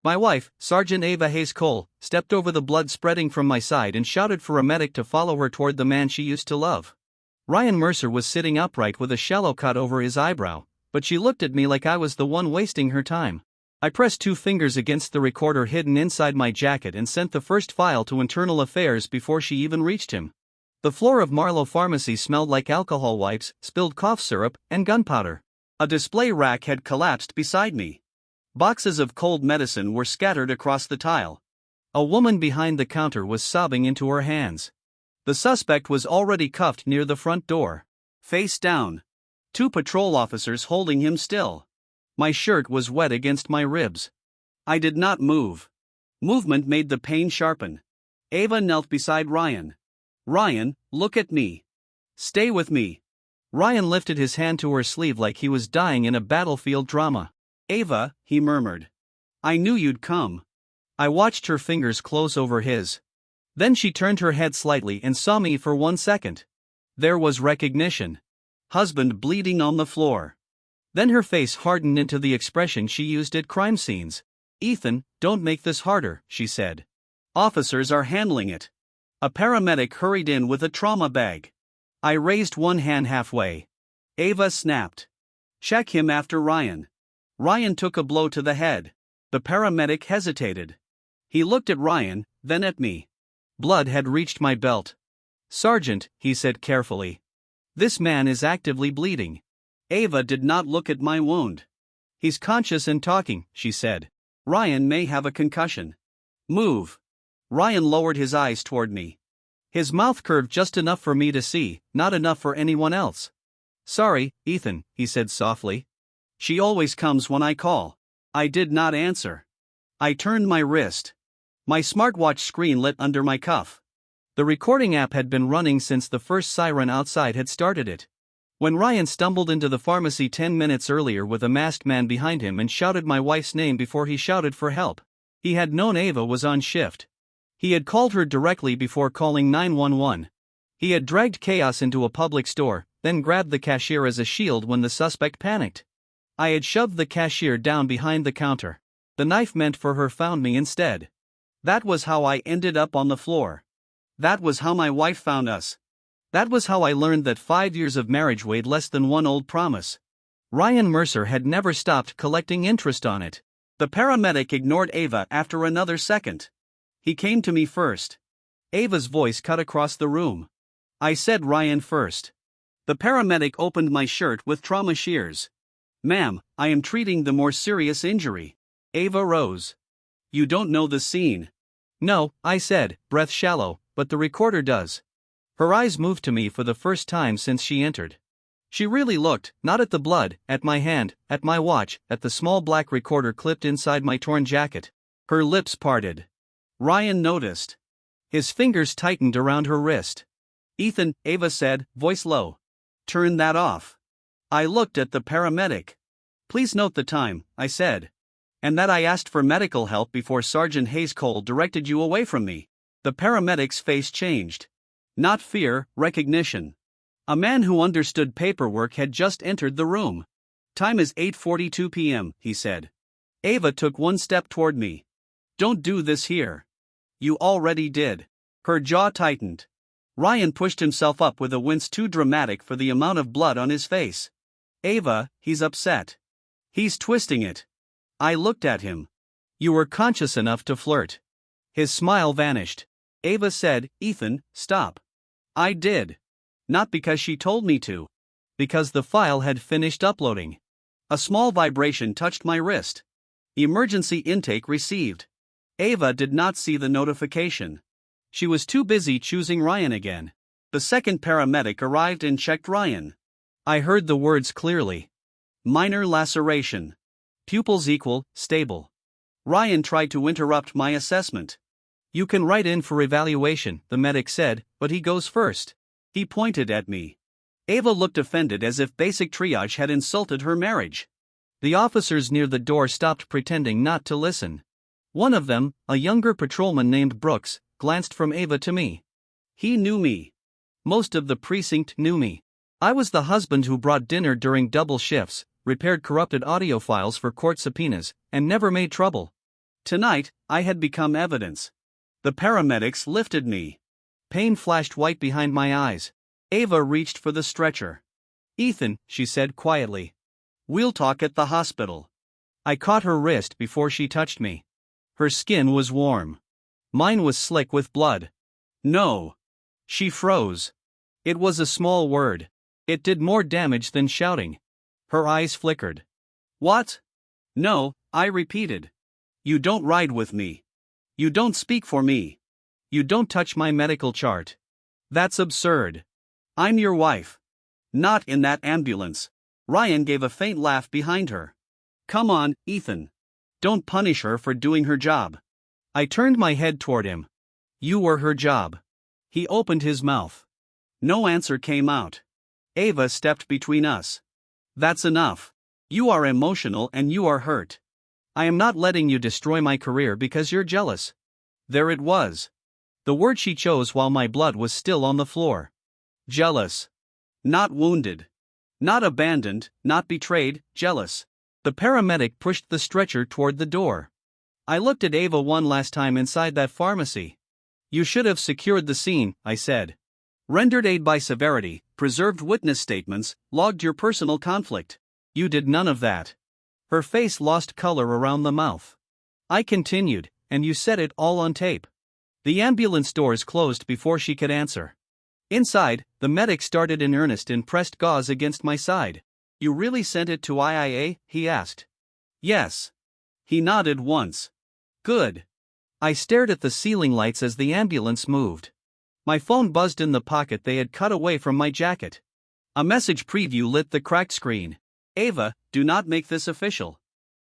My wife, Sergeant Ava Hayes Cole, stepped over the blood spreading from my side and shouted for a medic to follow her toward the man she used to love. Ryan Mercer was sitting upright with a shallow cut over his eyebrow, but she looked at me like I was the one wasting her time. I pressed 2 fingers against the recorder hidden inside my jacket and sent the first file to Internal Affairs before she even reached him. The floor of Marlowe Pharmacy smelled like alcohol wipes, spilled cough syrup, and gunpowder. A display rack had collapsed beside me. Boxes of cold medicine were scattered across the tile. A woman behind the counter was sobbing into her hands. The suspect was already cuffed near the front door. Face down. 2 patrol officers holding him still. My shirt was wet against my ribs. I did not move. Movement made the pain sharpen. Ava knelt beside Ryan. Ryan, look at me. Stay with me. Ryan lifted his hand to her sleeve like he was dying in a battlefield drama. Ava, he murmured. I knew you'd come. I watched her fingers close over his. Then she turned her head slightly and saw me for 1 second. There was recognition. Husband bleeding on the floor. Then her face hardened into the expression she used at crime scenes. Ethan, don't make this harder, she said. Officers are handling it. A paramedic hurried in with a trauma bag. I raised one hand halfway. Ava snapped. Check him after Ryan. Ryan took a blow to the head. The paramedic hesitated. He looked at Ryan, then at me. Blood had reached my belt. Sergeant, he said carefully. This man is actively bleeding. Ava did not look at my wound. He's conscious and talking, she said. Ryan may have a concussion. Move. Ryan lowered his eyes toward me. His mouth curved just enough for me to see, not enough for anyone else. Sorry, Ethan, he said softly. She always comes when I call. I did not answer. I turned my wrist. My smartwatch screen lit under my cuff. The recording app had been running since the first siren outside had started it. When Ryan stumbled into the pharmacy 10 minutes earlier with a masked man behind him and shouted my wife's name before he shouted for help, he had known Ava was on shift. He had called her directly before calling 911. He had dragged chaos into a public store, then grabbed the cashier as a shield when the suspect panicked. I had shoved the cashier down behind the counter. The knife meant for her found me instead. That was how I ended up on the floor. That was how my wife found us. That was how I learned that 5 years of marriage weighed less than one old promise. Ryan Mercer had never stopped collecting interest on it. The paramedic ignored Ava after another second. He came to me first. Ava's voice cut across the room. I said Ryan first. The paramedic opened my shirt with trauma shears. Ma'am, I am treating the more serious injury. Ava rose. You don't know the scene. No, I said, breath shallow, but the recorder does. Her eyes moved to me for the first time since she entered. She really looked, not at the blood, at my hand, at my watch, at the small black recorder clipped inside my torn jacket. Her lips parted. Ryan noticed. His fingers tightened around her wrist. Ethan, Ava said, voice low. Turn that off. I looked at the paramedic. Please note the time, I said. And that I asked for medical help before Sergeant Hayes Cole directed you away from me. The paramedic's face changed. Not fear, recognition. A man who understood paperwork had just entered the room. Time is 8:42 p.m., he said. Ava took one step toward me. Don't do this here. You already did. Her jaw tightened. Ryan pushed himself up with a wince too dramatic for the amount of blood on his face. Ava, he's upset. He's twisting it. I looked at him. You were conscious enough to flirt. His smile vanished. Ava said, Ethan, stop. I did. Not because she told me to. Because the file had finished uploading. A small vibration touched my wrist. Emergency intake received. Ava did not see the notification. She was too busy choosing Ryan again. The second paramedic arrived and checked Ryan. I heard the words clearly. Minor laceration. Pupils equal, stable. Ryan tried to interrupt my assessment. You can write in for evaluation, the medic said, but he goes first. He pointed at me. Ava looked offended as if basic triage had insulted her marriage. The officers near the door stopped pretending not to listen. One of them, a younger patrolman named Brooks, glanced from Ava to me. He knew me. Most of the precinct knew me. I was the husband who brought dinner during double shifts, repaired corrupted audio files for court subpoenas, and never made trouble. Tonight, I had become evidence. The paramedics lifted me. Pain flashed white behind my eyes. Ava reached for the stretcher. "Ethan," she said quietly. "We'll talk at the hospital." I caught her wrist before she touched me. Her skin was warm. Mine was slick with blood. "No." She froze. It was a small word. It did more damage than shouting. Her eyes flickered. "What?" "No," I repeated. "You don't ride with me. You don't speak for me. You don't touch my medical chart." That's absurd. I'm your wife. Not in that ambulance." Ryan gave a faint laugh behind her. "Come on, Ethan. Don't punish her for doing her job." I turned my head toward him. "You were her job." He opened his mouth. No answer came out. Ava stepped between us. "That's enough. You are emotional and you are hurt. I am not letting you destroy my career because you're jealous." There it was. The word she chose while my blood was still on the floor. Jealous. Not wounded. Not abandoned, not betrayed, jealous. The paramedic pushed the stretcher toward the door. I looked at Ava one last time inside that pharmacy. "You should have secured the scene," I said. "Rendered aid by severity, preserved witness statements, logged your personal conflict." "You did none of that." Her face lost color around the mouth. I continued, "And you said it all on tape." The ambulance doors closed before she could answer. Inside, the medic started in earnest and pressed gauze against my side. "You really sent it to IIA?" he asked. "Yes." He nodded once. "Good." I stared at the ceiling lights as the ambulance moved. My phone buzzed in the pocket they had cut away from my jacket. A message preview lit the cracked screen. "Ava, do not make this official.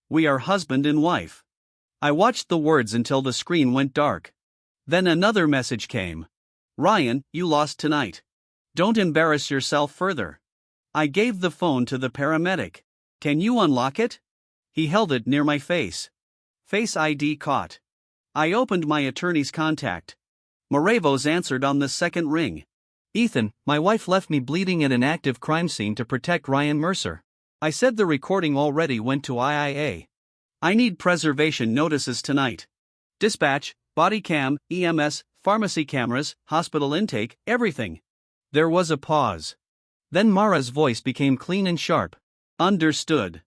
We are husband and wife." I watched the words until the screen went dark. Then another message came. "Ryan, you lost tonight. Don't embarrass yourself further." I gave the phone to the paramedic. "Can you unlock it?" He held it near my face. Face ID caught. I opened my attorney's contact. Moravos answered on the second ring. "Ethan, my wife left me bleeding at an active crime scene to protect Ryan Mercer. I said the recording already went to IIA. I need preservation notices tonight. Dispatch, body cam, EMS, pharmacy cameras, hospital intake, everything." There was a pause. Then Mara's voice became clean and sharp. "Understood.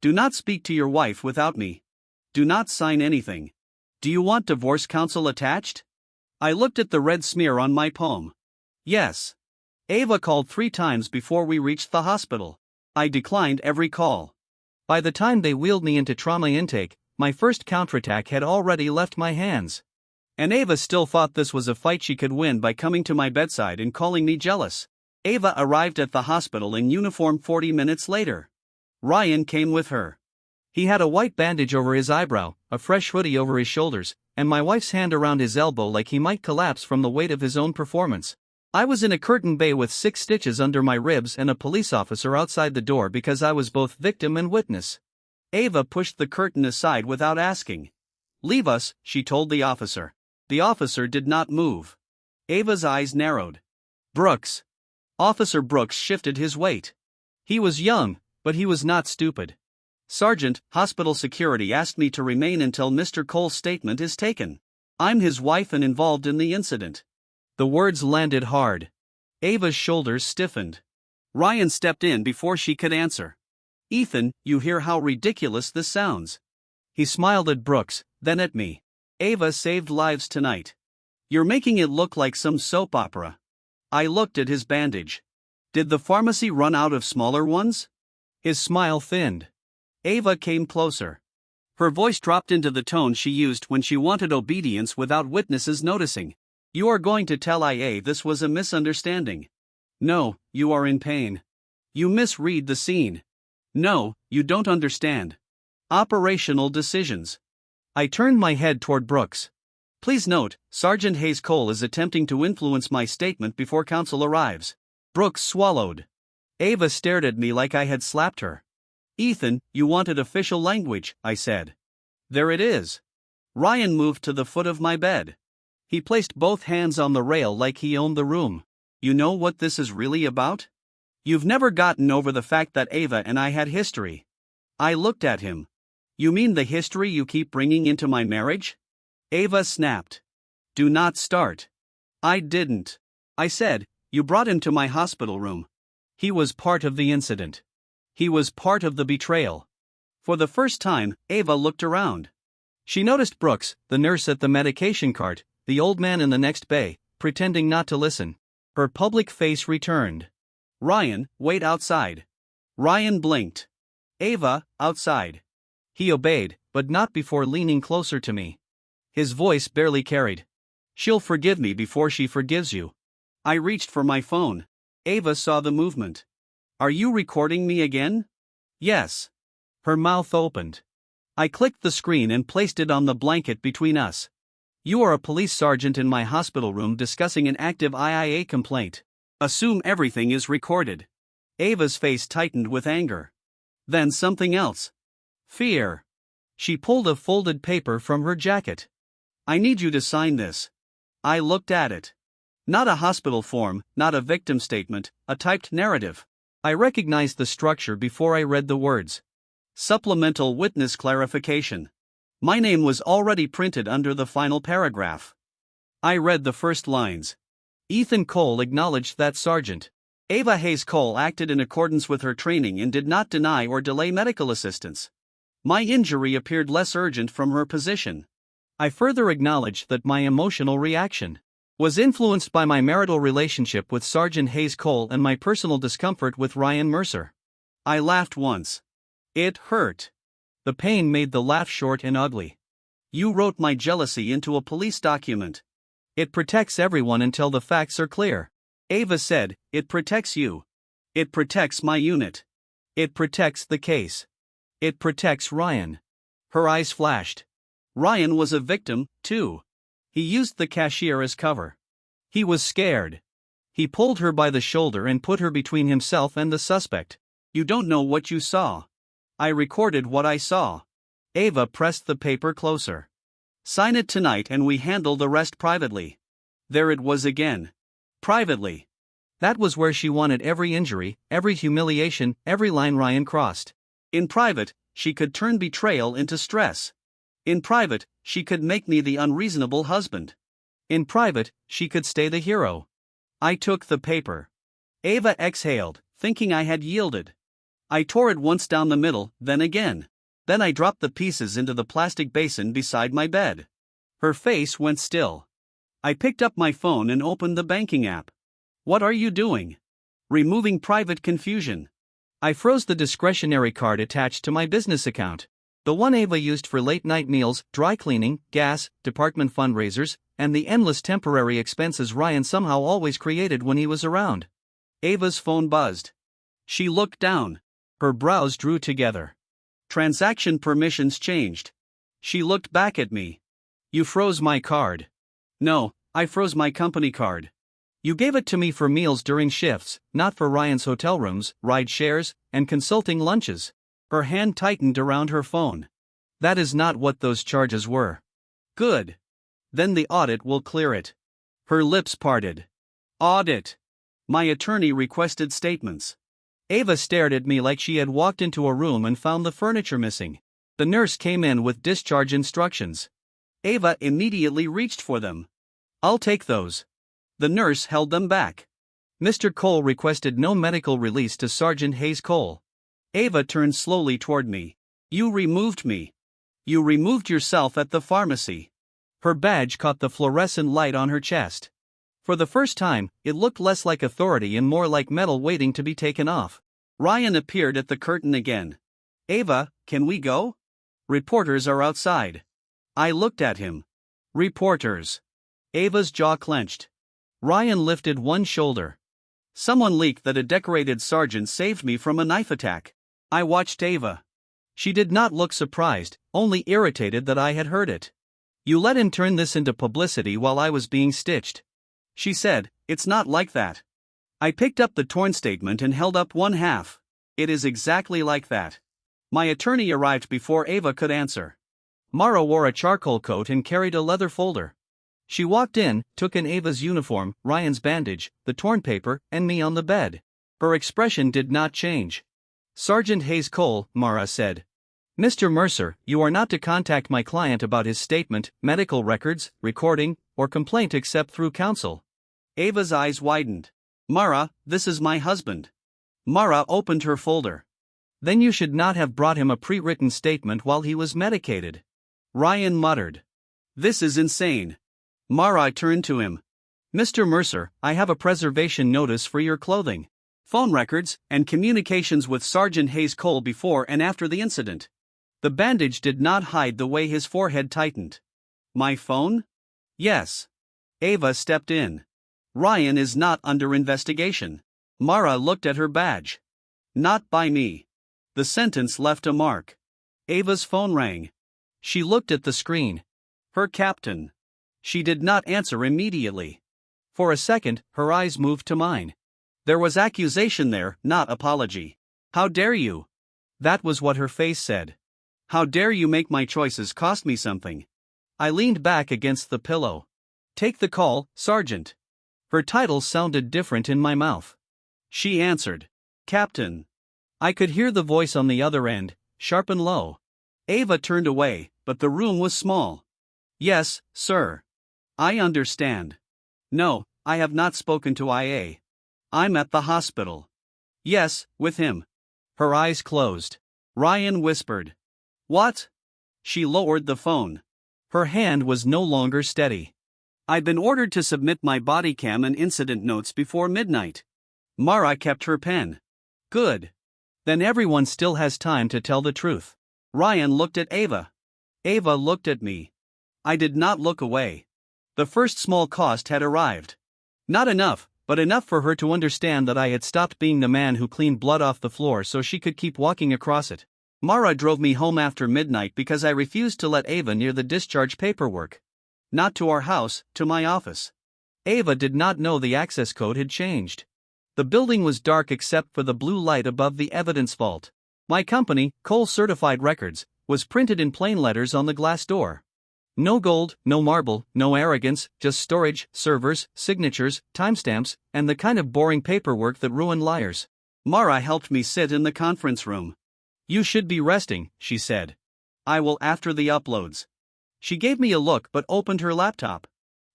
Do not speak to your wife without me. Do not sign anything. Do you want divorce counsel attached?" I looked at the red smear on my palm. "Yes." Ava called 3 times before we reached the hospital. I declined every call. By the time they wheeled me into trauma intake, my first counterattack had already left my hands. And Ava still thought this was a fight she could win by coming to my bedside and calling me jealous. Ava arrived at the hospital in uniform 40 minutes later. Ryan came with her. He had a white bandage over his eyebrow, a fresh hoodie over his shoulders, and my wife's hand around his elbow like he might collapse from the weight of his own performance. I was in a curtain bay with 6 stitches under my ribs and a police officer outside the door because I was both victim and witness. Ava pushed the curtain aside without asking. "Leave us," she told the officer. The officer did not move. Ava's eyes narrowed. "Brooks." Officer Brooks shifted his weight. He was young, but he was not stupid. "Sergeant, hospital security asked me to remain until Mr. Cole's statement is taken. I'm his wife and involved in the incident." The words landed hard. Ava's shoulders stiffened. Ryan stepped in before she could answer. "Ethan, you hear how ridiculous this sounds." He smiled at Brooks, then at me. "Ava saved lives tonight. You're making it look like some soap opera." I looked at his bandage. "Did the pharmacy run out of smaller ones?" His smile thinned. Ava came closer. Her voice dropped into the tone she used when she wanted obedience without witnesses noticing. "You are going to tell IA this was a misunderstanding. No, you are in pain. You misread the scene. No, you don't understand. Operational decisions." I turned my head toward Brooks. "Please note, Sergeant Hayes Cole is attempting to influence my statement before counsel arrives." Brooks swallowed. Ava stared at me like I had slapped her. "Ethan, you wanted official language," I said. "There it is." Ryan moved to the foot of my bed. He placed both hands on the rail like he owned the room. "You know what this is really about? You've never gotten over the fact that Ava and I had history." I looked at him. You mean the history you keep bringing into my marriage? Ava snapped. Do not start. I didn't. I said, you brought him to my hospital room. He was part of the incident. He was part of the betrayal. For the first time, Ava looked around. She noticed Brooks, the nurse at the medication cart, the old man in the next bay, pretending not to listen. Her public face returned. Ryan, wait outside. Ryan blinked. Ava, outside. He obeyed, but not before leaning closer to me. His voice barely carried. She'll forgive me before she forgives you. I reached for my phone. Ava saw the movement. Are you recording me again? Yes. Her mouth opened. I clicked the screen and placed it on the blanket between us. You are a police sergeant in my hospital room discussing an active IIA complaint. Assume everything is recorded. Ava's face tightened with anger. Then something else. Fear. She pulled a folded paper from her jacket. I need you to sign this. I looked at it. Not a hospital form, not a victim statement, a typed narrative. I recognized the structure before I read the words. Supplemental witness clarification. My name was already printed under the final paragraph. I read the first lines. Ethan Cole acknowledged that Sergeant Ava Hayes Cole acted in accordance with her training and did not deny or delay medical assistance. My injury appeared less urgent from her position. I further acknowledged that my emotional reaction was influenced by my marital relationship with Sergeant Hayes Cole and my personal discomfort with Ryan Mercer. I laughed once. It hurt. The pain made the laugh short and ugly. You wrote my jealousy into a police document. It protects everyone until the facts are clear. Ava said, it protects you. It protects my unit. It protects the case. It protects Ryan. Her eyes flashed. Ryan was a victim, too. He used the cashier as cover. He was scared. He pulled her by the shoulder and put her between himself and the suspect. You don't know what you saw. I recorded what I saw. Ava pressed the paper closer. Sign it tonight and we handle the rest privately. There it was again. Privately. That was where she wanted every injury, every humiliation, every line Ryan crossed. In private, she could turn betrayal into stress. In private, she could make me the unreasonable husband. In private, she could stay the hero. I took the paper. Ava exhaled, thinking I had yielded. I tore it once down the middle, then again. Then I dropped the pieces into the plastic basin beside my bed. Her face went still. I picked up my phone and opened the banking app. What are you doing? Removing private confusion. I froze the discretionary card attached to my business account. The one Ava used for late-night meals, dry cleaning, gas, department fundraisers, and the endless temporary expenses Ryan somehow always created when he was around. Ava's phone buzzed. She looked down. Her brows drew together. Transaction permissions changed. She looked back at me. You froze my card. No, I froze my company card. You gave it to me for meals during shifts, not for Ryan's hotel rooms, ride shares, and consulting lunches. Her hand tightened around her phone. That is not what those charges were. Good. Then the audit will clear it. Her lips parted. Audit. My attorney requested statements. Ava stared at me like she had walked into a room and found the furniture missing. The nurse came in with discharge instructions. Ava immediately reached for them. I'll take those. The nurse held them back. Mr. Cole requested no medical release to Sergeant Hayes Cole. Ava turned slowly toward me. You removed me. You removed yourself at the pharmacy. Her badge caught the fluorescent light on her chest. For the first time, it looked less like authority and more like metal waiting to be taken off. Ryan appeared at the curtain again. Ava, can we go? Reporters are outside. I looked at him. Reporters. Ava's jaw clenched. Ryan lifted one shoulder. Someone leaked that a decorated sergeant saved me from a knife attack. I watched Ava. She did not look surprised, only irritated that I had heard it. You let him turn this into publicity while I was being stitched. She said, it's not like that. I picked up the torn statement and held up one half. It is exactly like that. My attorney arrived before Ava could answer. Mara wore a charcoal coat and carried a leather folder. She walked in, took in Ava's uniform, Ryan's bandage, the torn paper, and me on the bed. Her expression did not change. Sergeant Hayes Cole, Mara said. Mr. Mercer, you are not to contact my client about his statement, medical records, recording, or complaint except through counsel. Ava's eyes widened. Mara, this is my husband. Mara opened her folder. Then you should not have brought him a pre-written statement while he was medicated. Ryan muttered. This is insane. Mara turned to him. Mr. Mercer, I have a preservation notice for your clothing, phone records, and communications with Sergeant Hayes Cole before and after the incident. The bandage did not hide the way his forehead tightened. My phone? Yes. Ava stepped in. Ryan is not under investigation. Mara looked at her badge. Not by me. The sentence left a mark. Ava's phone rang. She looked at the screen. Her captain. She did not answer immediately. For a second, her eyes moved to mine. There was accusation there, not apology. How dare you? That was what her face said. How dare you make my choices cost me something? I leaned back against the pillow. Take the call, Sergeant. Her title sounded different in my mouth. She answered. Captain. I could hear the voice on the other end, sharp and low. Ava turned away, but the room was small. Yes, sir. I understand. No, I have not spoken to IA. I'm at the hospital. Yes, with him. Her eyes closed. Ryan whispered. What? She lowered the phone. Her hand was no longer steady. I've been ordered to submit my body cam and incident notes before midnight. Mara kept her pen. Good. Then everyone still has time to tell the truth. Ryan looked at Ava. Ava looked at me. I did not look away. The first small cost had arrived. Not enough, but enough for her to understand that I had stopped being the man who cleaned blood off the floor so she could keep walking across it. Mara drove me home after midnight because I refused to let Ava near the discharge paperwork. Not to our house, to my office. Ava did not know the access code had changed. The building was dark except for the blue light above the evidence vault. My company, Cole Certified Records, was printed in plain letters on the glass door. No gold, no marble, no arrogance, just storage, servers, signatures, timestamps, and the kind of boring paperwork that ruin liars. Mara helped me sit in the conference room. You should be resting, she said. I will after the uploads. She gave me a look but opened her laptop.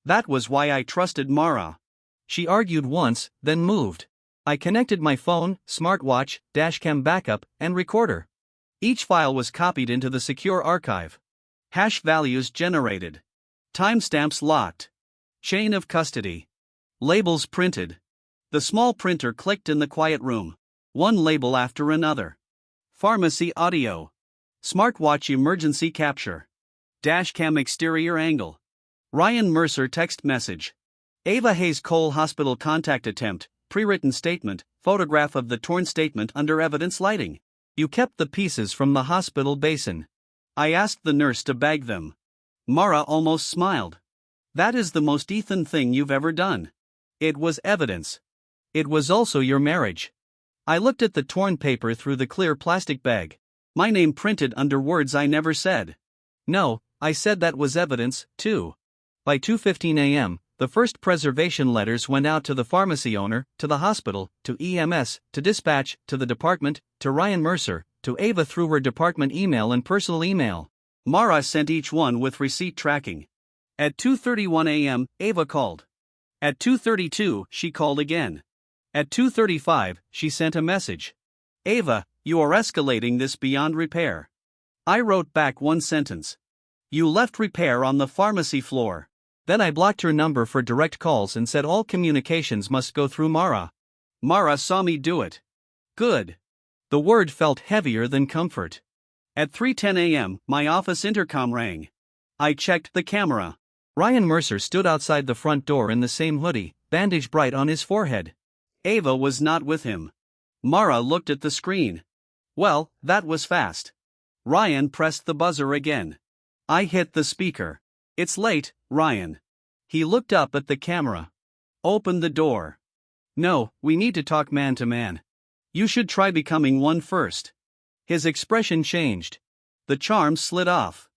That was why I trusted Mara. She argued once, then moved. I connected my phone, smartwatch, dashcam backup, and recorder. Each file was copied into the secure archive. Hash values generated. Timestamps locked. Chain of custody. Labels printed. The small printer clicked in the quiet room. One label after another. Pharmacy audio. Smartwatch emergency capture. Dashcam exterior angle. Ryan Mercer text message. Ava Hayes Cole Hospital contact attempt, pre-written statement, photograph of the torn statement under evidence lighting. You kept the pieces from the hospital basin. I asked the nurse to bag them. Mara almost smiled. That is the most Ethan thing you've ever done. It was evidence. It was also your marriage. I looked at the torn paper through the clear plastic bag. My name printed under words I never said. No, I said that was evidence, too. By 2:15 a.m., the first preservation letters went out to the pharmacy owner, to the hospital, to EMS, to dispatch, to the department, to Ryan Mercer, to Ava through her department email and personal email. Mara sent each one with receipt tracking. At 2:31 a.m., Ava called. At 2:32, she called again. At 2:35, she sent a message. Ava, you are escalating this beyond repair. I wrote back one sentence. You left repair on the pharmacy floor. Then I blocked her number for direct calls and said all communications must go through Mara. Mara saw me do it. Good. The word felt heavier than comfort. At 3:10 a.m., my office intercom rang. I checked the camera. Ryan Mercer stood outside the front door in the same hoodie, bandage bright on his forehead. Ava was not with him. Mara looked at the screen. Well, that was fast. Ryan pressed the buzzer again. I hit the speaker. It's late, Ryan. He looked up at the camera. Open the door. No, we need to talk man to man. You should try becoming one first. His expression changed. The charm slid off.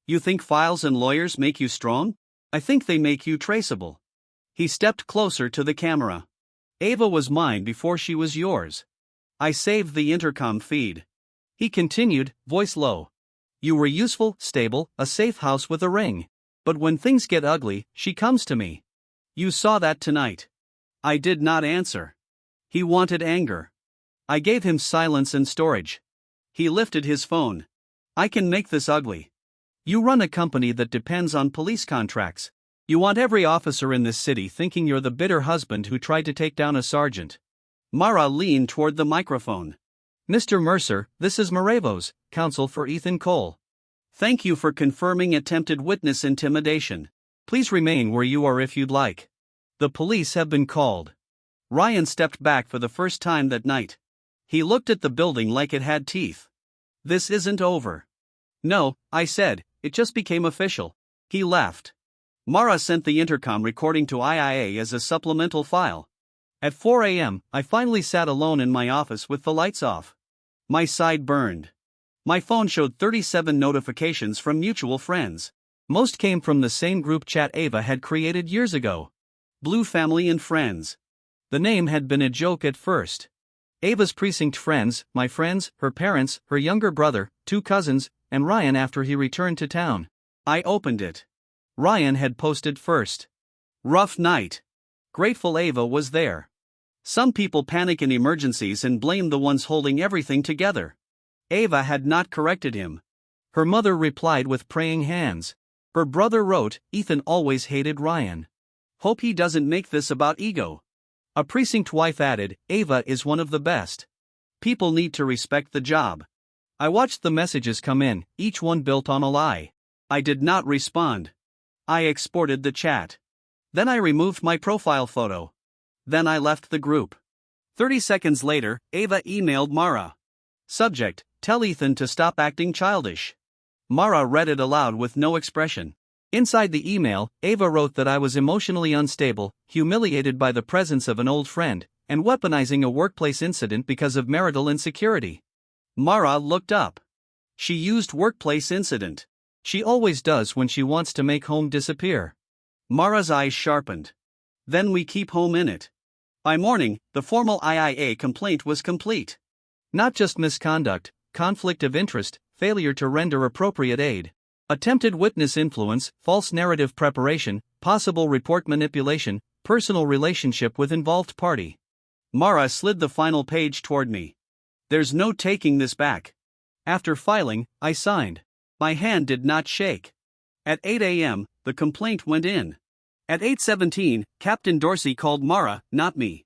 You think files and lawyers make you strong? I think they make you traceable. He stepped closer to the camera. Ava was mine before she was yours. I saved the intercom feed. He continued, voice low. You were useful, stable, a safe house with a ring. But when things get ugly, she comes to me. You saw that tonight. I did not answer. He wanted anger. I gave him silence and storage. He lifted his phone. I can make this ugly. You run a company that depends on police contracts. You want every officer in this city thinking you're the bitter husband who tried to take down a sergeant. Mara leaned toward the microphone. Mr. Mercer, this is Marevos, counsel for Ethan Cole. Thank you for confirming attempted witness intimidation. Please remain where you are if you'd like. The police have been called. Ryan stepped back for the first time that night. He looked at the building like it had teeth. This isn't over. No, I said, it just became official. He laughed. Mara sent the intercom recording to IIA as a supplemental file. At 4 a.m., I finally sat alone in my office with the lights off. My side burned. My phone showed 37 notifications from mutual friends. Most came from the same group chat Ava had created years ago. Blue Family and Friends. The name had been a joke at first. Ava's precinct friends, my friends, her parents, her younger brother, 2 cousins, and Ryan after he returned to town. I opened it. Ryan had posted first. Rough night. Grateful Ava was there. Some people panic in emergencies and blame the ones holding everything together. Ava had not corrected him. Her mother replied with praying hands. Her brother wrote, Ethan always hated Ryan. Hope he doesn't make this about ego. A precinct wife added, Ava is one of the best. People need to respect the job. I watched the messages come in, each one built on a lie. I did not respond. I exported the chat. Then I removed my profile photo. Then I left the group. 30 seconds later, Ava emailed Mara. Subject, tell Ethan to stop acting childish. Mara read it aloud with no expression. Inside the email, Ava wrote that I was emotionally unstable, humiliated by the presence of an old friend, and weaponizing a workplace incident because of marital insecurity. Mara looked up. She used workplace incident. She always does when she wants to make home disappear. Mara's eyes sharpened. Then we keep home in it. By morning, the formal IIA complaint was complete. Not just misconduct, conflict of interest, failure to render appropriate aid. Attempted witness influence, false narrative preparation, possible report manipulation, personal relationship with involved party. Mara slid the final page toward me. There's no taking this back. After filing, I signed. My hand did not shake. At 8 a.m., the complaint went in. At 8:17, Captain Dorsey called Mara, not me.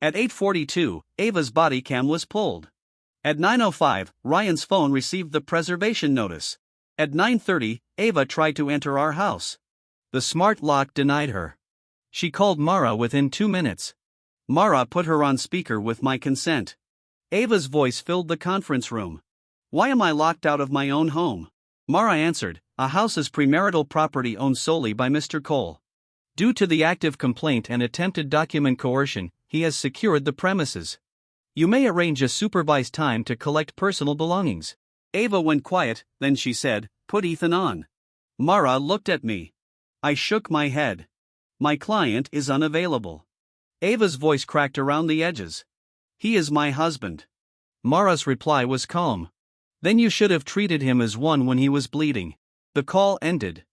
At 8:42, Ava's body cam was pulled. At 9:05, Ryan's phone received the preservation notice. At 9:30, Ava tried to enter our house. The smart lock denied her. She called Mara within 2 minutes. Mara put her on speaker with my consent. Ava's voice filled the conference room. Why am I locked out of my own home? Mara answered, a house is premarital property owned solely by Mr. Cole. Due to the active complaint and attempted document coercion, he has secured the premises. You may arrange a supervised time to collect personal belongings. Ava went quiet, then she said, put Ethan on. Mara looked at me. I shook my head. My client is unavailable. Ava's voice cracked around the edges. He is my husband. Mara's reply was calm. Then you should have treated him as one when he was bleeding. The call ended.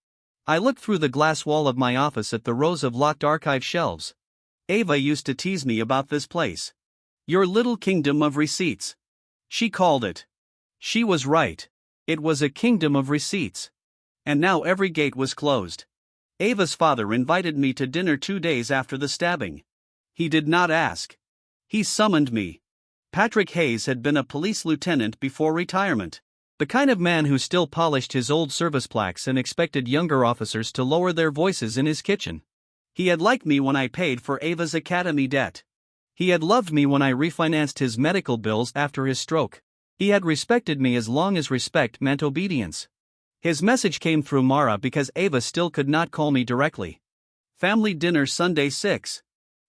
I looked through the glass wall of my office at the rows of locked archive shelves. Ava used to tease me about this place. Your little kingdom of receipts. She called it. She was right. It was a kingdom of receipts. And now every gate was closed. Ava's father invited me to dinner 2 days after the stabbing. He did not ask. He summoned me. Patrick Hayes had been a police lieutenant before retirement. The kind of man who still polished his old service plaques and expected younger officers to lower their voices in his kitchen. He had liked me when I paid for Ava's academy debt. He had loved me when I refinanced his medical bills after his stroke. He had respected me as long as respect meant obedience. His message came through Mara because Ava still could not call me directly. Family dinner Sunday 6.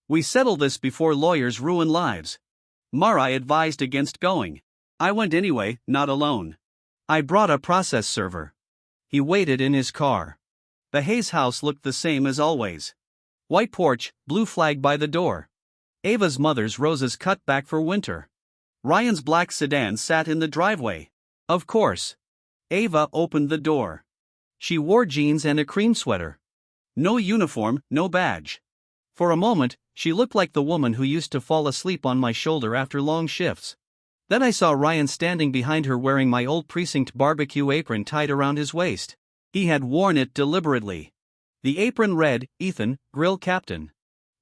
We settle this before lawyers ruin lives. Mara advised against going. I went anyway, not alone. I brought a process server. He waited in his car. The Hayes house looked the same as always. White porch, blue flag by the door. Ava's mother's roses cut back for winter. Ryan's black sedan sat in the driveway. Of course. Ava opened the door. She wore jeans and a cream sweater. No uniform, no badge. For a moment, she looked like the woman who used to fall asleep on my shoulder after long shifts. Then I saw Ryan standing behind her wearing my old precinct barbecue apron tied around his waist. He had worn it deliberately. The apron read, "Ethan, Grill Captain."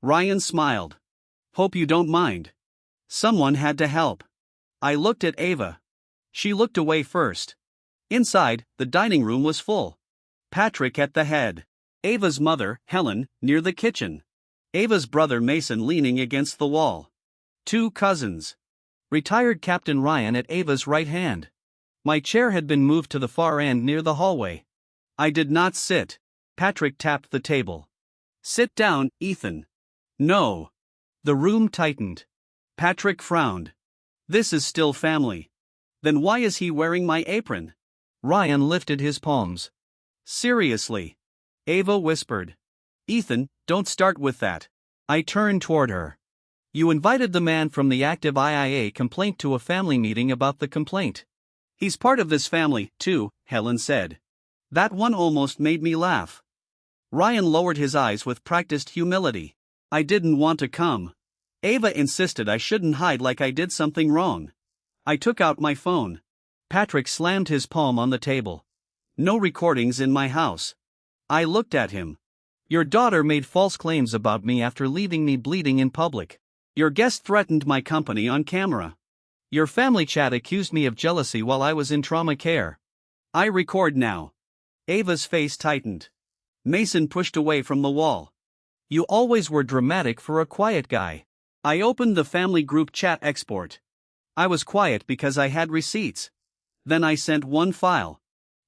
Ryan smiled. "Hope you don't mind. Someone had to help." I looked at Ava. She looked away first. Inside, the dining room was full. Patrick at the head. Ava's mother, Helen, near the kitchen. Ava's brother Mason leaning against the wall. 2 cousins. Retired Captain Ryan at Ava's right hand. My chair had been moved to the far end near the hallway. I did not sit. Patrick tapped the table. "Sit down, Ethan." "No." The room tightened. Patrick frowned. "This is still family." "Then why is he wearing my apron?" Ryan lifted his palms. "Seriously?" Ava whispered. "Ethan, don't start with that." I turned toward her. "You invited the man from the active IIA complaint to a family meeting about the complaint." "He's part of this family, too," Helen said. That one almost made me laugh. Ryan lowered his eyes with practiced humility. "I didn't want to come. Ava insisted I shouldn't hide like I did something wrong. I took out my phone." Patrick slammed his palm on the table. "No recordings in my house." I looked at him. "Your daughter made false claims about me after leaving me bleeding in public. Your guest threatened my company on camera. Your family chat accused me of jealousy while I was in trauma care. I record now." Ava's face tightened. Mason pushed away from the wall. "You always were dramatic for a quiet guy." I opened the family group chat export. I was quiet because I had receipts. Then I sent one file.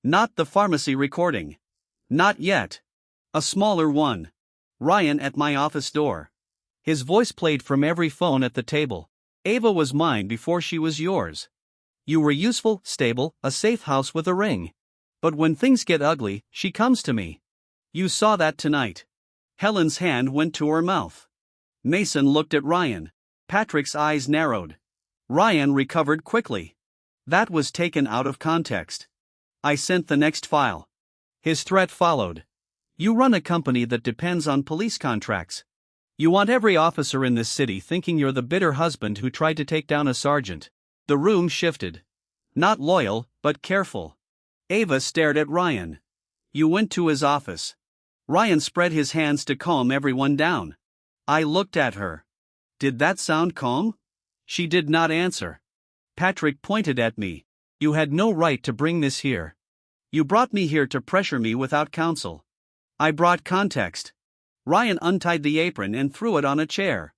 Not the pharmacy recording. Not yet. A smaller one. Ryan at my office door. His voice played from every phone at the table. "Ava was mine before she was yours. You were useful, stable, a safe house with a ring. But when things get ugly, she comes to me. You saw that tonight." Helen's hand went to her mouth. Mason looked at Ryan. Patrick's eyes narrowed. Ryan recovered quickly. That was taken out of context. I sent the next file. His threat followed. "You run a company that depends on police contracts. You want every officer in this city thinking you're the bitter husband who tried to take down a sergeant." The room shifted. Not loyal, but careful. Ava stared at Ryan. "You went to his office." Ryan spread his hands to calm everyone down. I looked at her. "Did that sound calm?" She did not answer. Patrick pointed at me. "You had no right to bring this here. You brought me here to pressure me without counsel." I brought context. Ryan untied the apron and threw it on a chair.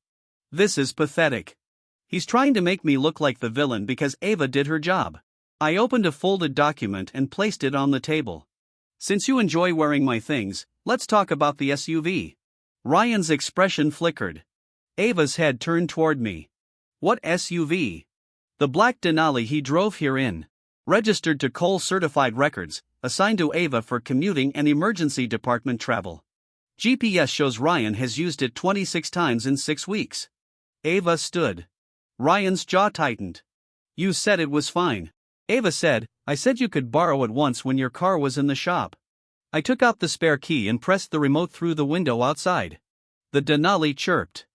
"This is pathetic. He's trying to make me look like the villain because Ava did her job." I opened a folded document and placed it on the table. "Since you enjoy wearing my things, let's talk about the SUV." Ryan's expression flickered. Ava's head turned toward me. "What SUV?" "The black Denali he drove here in. Registered to Cole Certified Records, assigned to Ava for commuting and emergency department travel. GPS shows Ryan has used it 26 times in 6 weeks." Ava stood. Ryan's jaw tightened. "You said it was fine." Ava said, "I said you could borrow it once when your car was in the shop." I took out the spare key and pressed the remote through the window outside. The Denali chirped.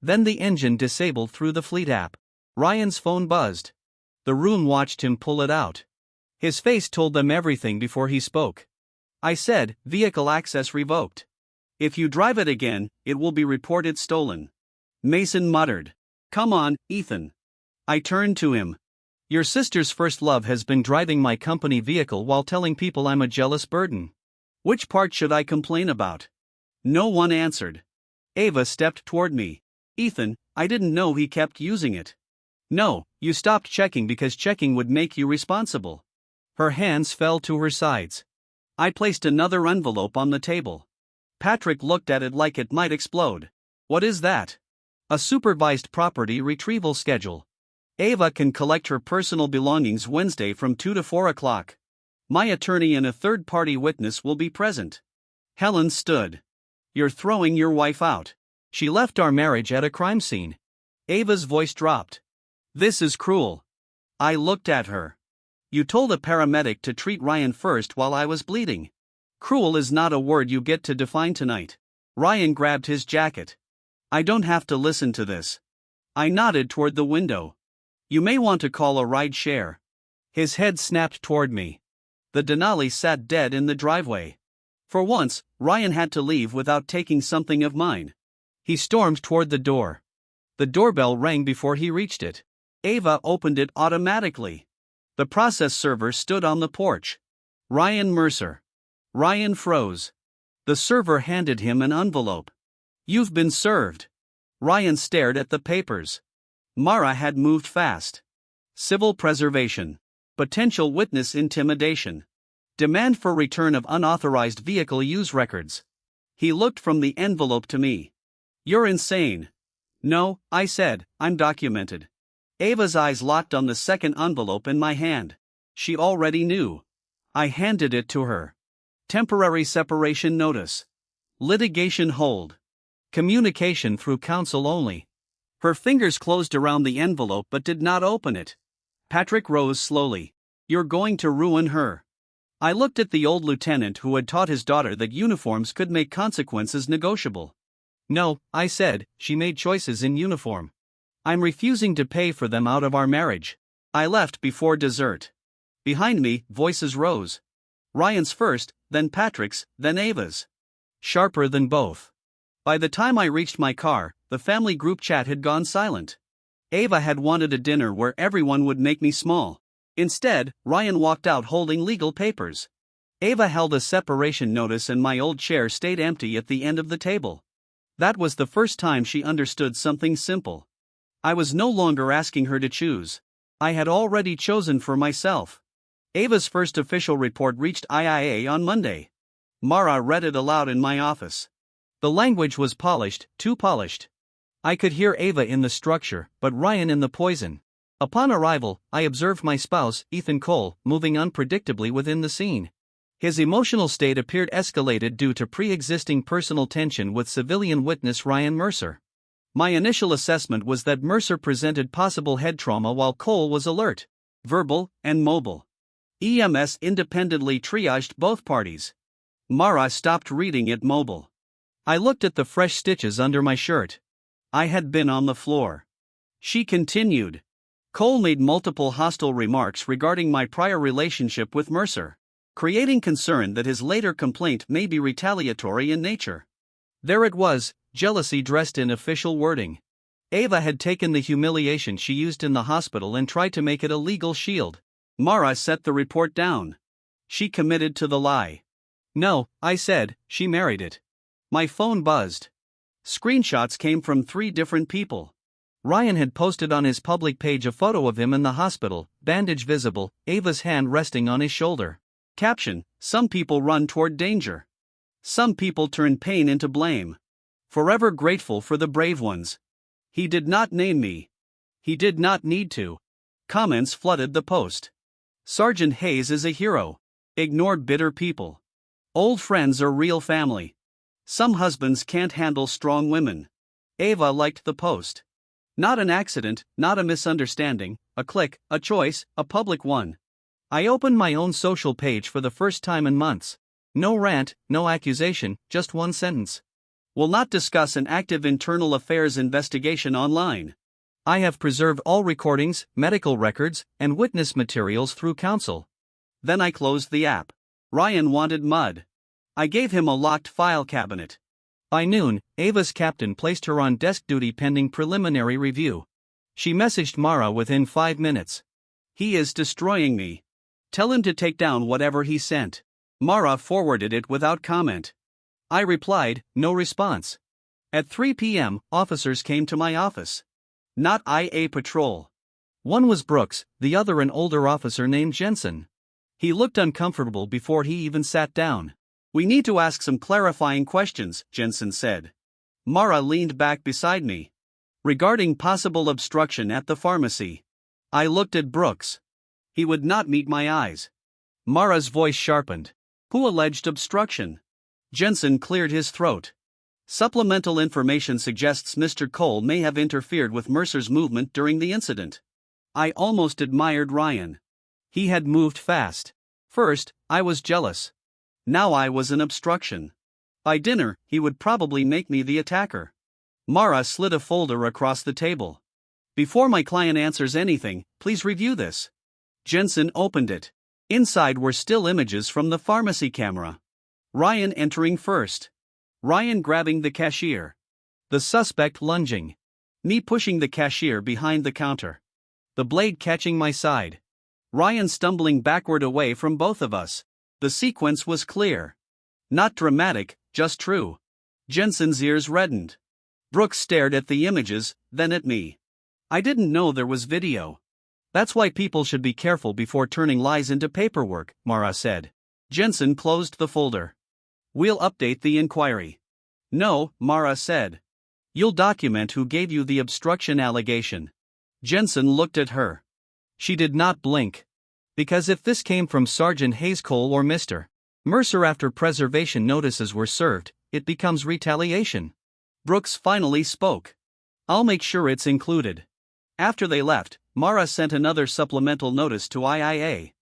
Then the engine disabled through the fleet app. Ryan's phone buzzed. The room watched him pull it out. His face told them everything before he spoke. I said, "Vehicle access revoked. If you drive it again, it will be reported stolen." Mason muttered, "Come on, Ethan." I turned to him. "Your sister's first love has been driving my company vehicle while telling people I'm a jealous burden. Which part should I complain about?" No one answered. Ava stepped toward me. "Ethan, I didn't know he kept using it." "No, you stopped checking because checking would make you responsible." Her hands fell to her sides. I placed another envelope on the table. Patrick looked at it like it might explode. "What is that?" "A supervised property retrieval schedule. Ava can collect her personal belongings Wednesday from 2 to 4 o'clock. My attorney and a third-party witness will be present." Helen stood. "You're throwing your wife out. She left our marriage at a crime scene." Ava's voice dropped. "This is cruel." I looked at her. You told a paramedic to treat Ryan first while I was bleeding. Cruel is not a word you get to define tonight. Ryan grabbed his jacket. I don't have to listen to this. I nodded toward the window. You may want to call a ride share. His head snapped toward me. The Denali sat dead in the driveway. For once, Ryan had to leave without taking something of mine. He stormed toward the door. The doorbell rang before he reached it. Ava opened it automatically. The process server stood on the porch. Ryan Mercer. Ryan froze. The server handed him an envelope. You've been served. Ryan stared at the papers. Mara had moved fast. Civil preservation. Potential witness intimidation. Demand for return of unauthorized vehicle use records. He looked from the envelope to me. You're insane. No, I said, I'm documented. Ava's eyes locked on the second envelope in my hand. She already knew. I handed it to her. Temporary separation notice. Litigation hold. Communication through counsel only. Her fingers closed around the envelope but did not open it. Patrick rose slowly. You're going to ruin her. I looked at the old lieutenant who had taught his daughter that uniforms could make consequences negotiable. No, I said, she made choices in uniform. I'm refusing to pay for them out of our marriage. I left before dessert. Behind me, voices rose. Ryan's first, then Patrick's, then Ava's. Sharper than both. By the time I reached my car, the family group chat had gone silent. Ava had wanted a dinner where everyone would make me small. Instead, Ryan walked out holding legal papers. Ava held a separation notice and my old chair stayed empty at the end of the table. That was the first time she understood something simple. I was no longer asking her to choose. I had already chosen for myself. Ava's first official report reached IIA on Monday. Mara read it aloud in my office. The language was polished, too polished. I could hear Ava in the structure, but Ryan in the poison. Upon arrival, I observed my spouse, Ethan Cole, moving unpredictably within the scene. His emotional state appeared escalated due to pre-existing personal tension with civilian witness Ryan Mercer. My initial assessment was that Mercer presented possible head trauma while Cole was alert, verbal, and mobile. EMS independently triaged both parties. Mara stopped reading it mobile. I looked at the fresh stitches under my shirt. I had been on the floor. She continued. Cole made multiple hostile remarks regarding my prior relationship with Mercer, creating concern that his later complaint may be retaliatory in nature. There it was, jealousy dressed in official wording. Ava had taken the humiliation she used in the hospital and tried to make it a legal shield. Mara set the report down. She committed to the lie. No, I said, she married it. My phone buzzed. Screenshots came from 3 different people. Ryan had posted on his public page a photo of him in the hospital, bandage visible, Ava's hand resting on his shoulder. Caption: some people run toward danger. Some people turn pain into blame. Forever grateful for the brave ones. He did not name me. He did not need to. Comments flooded the post. Sergeant Hayes is a hero. Ignore bitter people. Old friends are real family. Some husbands can't handle strong women. Ava liked the post. Not an accident, not a misunderstanding, a click, a choice, a public one. I opened my own social page for the first time in months. No rant, no accusation, just one sentence. Will not discuss an active internal affairs investigation online. I have preserved all recordings, medical records, and witness materials through counsel. Then I closed the app. Ryan wanted mud. I gave him a locked file cabinet. By noon, Ava's captain placed her on desk duty pending preliminary review. She messaged Mara within 5 minutes. He is destroying me. Tell him to take down whatever he sent. Mara forwarded it without comment. I replied, no response. At 3 p.m., officers came to my office. Not IA patrol. One was Brooks, the other an older officer named Jensen. He looked uncomfortable before he even sat down. We need to ask some clarifying questions, Jensen said. Mara leaned back beside me. Regarding possible obstruction at the pharmacy. I looked at Brooks. He would not meet my eyes. Mara's voice sharpened. Who alleged obstruction? Jensen cleared his throat. Supplemental information suggests Mr. Cole may have interfered with Mercer's movement during the incident. I almost admired Ryan. He had moved fast. First, I was jealous. Now I was an obstruction. By dinner, he would probably make me the attacker. Mara slid a folder across the table. Before my client answers anything, please review this. Jensen opened it. Inside were still images from the pharmacy camera. Ryan entering first. Ryan grabbing the cashier. The suspect lunging. Me pushing the cashier behind the counter. The blade catching my side. Ryan stumbling backward away from both of us. The sequence was clear. Not dramatic, just true. Jensen's ears reddened. Brooks stared at the images, then at me. I didn't know there was video. That's why people should be careful before turning lies into paperwork, Mara said. Jensen closed the folder. We'll update the inquiry. No, Mara said. You'll document who gave you the obstruction allegation. Jensen looked at her. She did not blink. Because if this came from Sergeant Hayes-Cole or Mr. Mercer after preservation notices were served, it becomes retaliation. Brooks finally spoke. I'll make sure it's included. After they left, Mara sent another supplemental notice to IIA.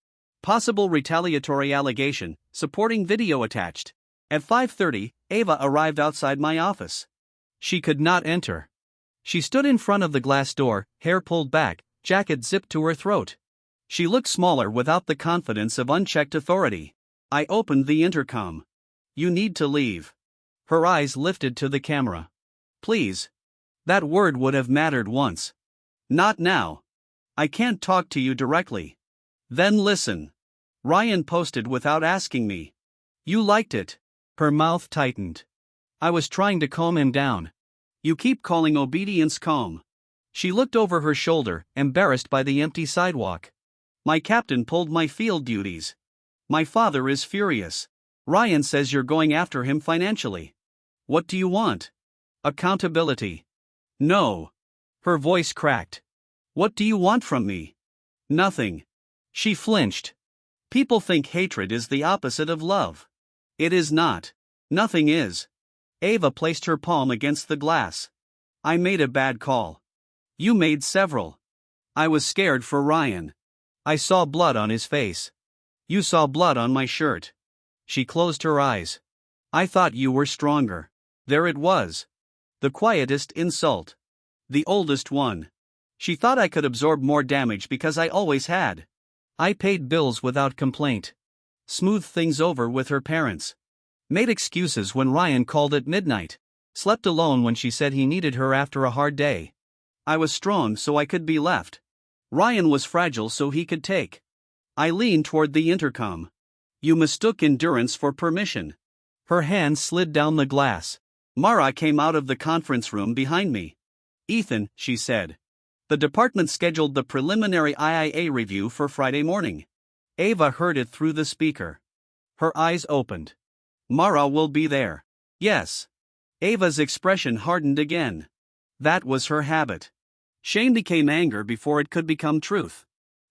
Possible retaliatory allegation, supporting video attached. At 5:30, Ava arrived outside my office. She could not enter. She stood in front of the glass door, hair pulled back, jacket zipped to her throat. She looked smaller without the confidence of unchecked authority. I opened the intercom. You need to leave. Her eyes lifted to the camera. Please. That word would have mattered once. Not now. I can't talk to you directly. Then listen. Ryan posted without asking me. You liked it. Her mouth tightened. I was trying to calm him down. You keep calling obedience calm. She looked over her shoulder, embarrassed by the empty sidewalk. My captain pulled my field duties. My father is furious. Ryan says you're going after him financially. What do you want? Accountability. No. Her voice cracked. What do you want from me? Nothing. She flinched. People think hatred is the opposite of love. It is not. Nothing is. Ava placed her palm against the glass. I made a bad call. You made several. I was scared for Ryan. I saw blood on his face. You saw blood on my shirt. She closed her eyes. I thought you were stronger. There it was. The quietest insult. The oldest one. She thought I could absorb more damage because I always had. I paid bills without complaint. Smoothed things over with her parents. Made excuses when Ryan called at midnight. Slept alone when she said he needed her after a hard day. I was strong so I could be left. Ryan was fragile so he could take. I leaned toward the intercom. You mistook endurance for permission. Her hand slid down the glass. Mara came out of the conference room behind me. Ethan, she said. The department scheduled the preliminary IIA review for Friday morning. Ava heard it through the speaker. Her eyes opened. Mara will be there. Yes. Ava's expression hardened again. That was her habit. Shame became anger before it could become truth.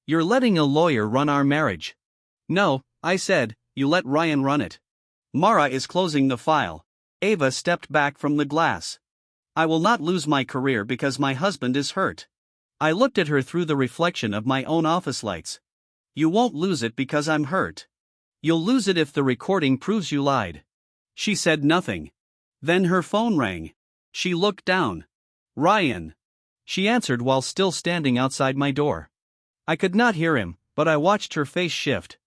You're letting a lawyer run our marriage. No, I said, you let Ryan run it. Mara is closing the file. Ava stepped back from the glass. I will not lose my career because my husband is hurt. I looked at her through the reflection of my own office lights. You won't lose it because I'm hurt. You'll lose it if the recording proves you lied. She said nothing. Then her phone rang. She looked down. Ryan. She answered while still standing outside my door. I could not hear him, but I watched her face shift.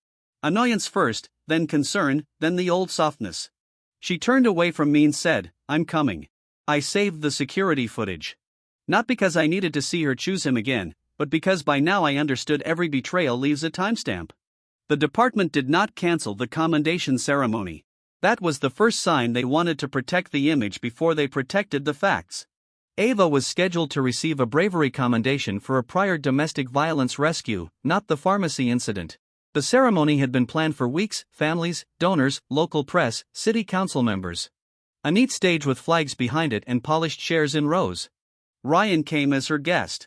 Annoyance first, then concern, then the old softness. She turned away from me and said, I'm coming. I saved the security footage. Not because I needed to see her choose him again, but because by now I understood every betrayal leaves a timestamp. The department did not cancel the commendation ceremony. That was the first sign they wanted to protect the image before they protected the facts. Ava was scheduled to receive a bravery commendation for a prior domestic violence rescue, not the pharmacy incident. The ceremony had been planned for weeks, families, donors, local press, city council members. A neat stage with flags behind it and polished chairs in rows. Ryan came as her guest.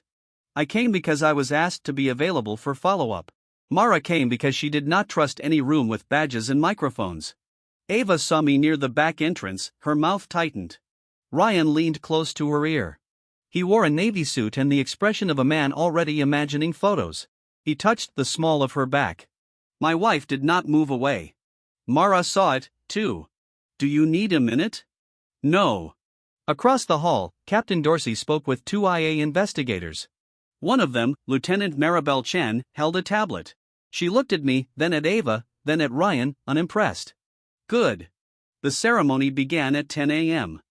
I came because I was asked to be available for follow-up. Mara came because she did not trust any room with badges and microphones. Ava saw me near the back entrance, her mouth tightened. Ryan leaned close to her ear. He wore a navy suit and the expression of a man already imagining photos. He touched the small of her back. My wife did not move away. Mara saw it, too. Do you need a minute? No. Across the hall, Captain Dorsey spoke with two IA investigators. One of them, Lieutenant Maribel Chen, held a tablet. She looked at me, then at Ava, then at Ryan, unimpressed. Good. The ceremony began at 10 a.m.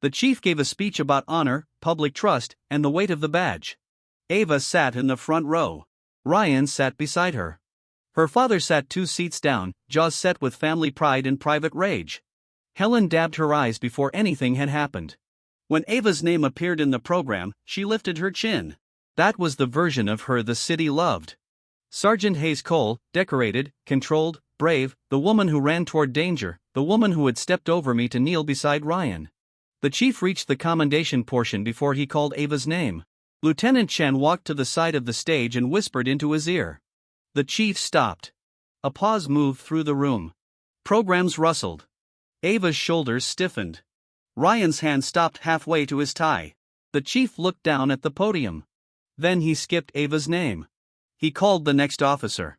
The chief gave a speech about honor, public trust, and the weight of the badge. Ava sat in the front row. Ryan sat beside her. Her father sat 2 seats down, jaws set with family pride and private rage. Helen dabbed her eyes before anything had happened. When Ava's name appeared in the program, she lifted her chin. That was the version of her the city loved. Sergeant Hayes Cole, decorated, controlled, brave, the woman who ran toward danger, the woman who had stepped over me to kneel beside Ryan. The chief reached the commendation portion before he called Ava's name. Lieutenant Chen walked to the side of the stage and whispered into his ear. The chief stopped. A pause moved through the room. Programs rustled. Ava's shoulders stiffened. Ryan's hand stopped halfway to his tie. The chief looked down at the podium. Then he skipped Ava's name. He called the next officer.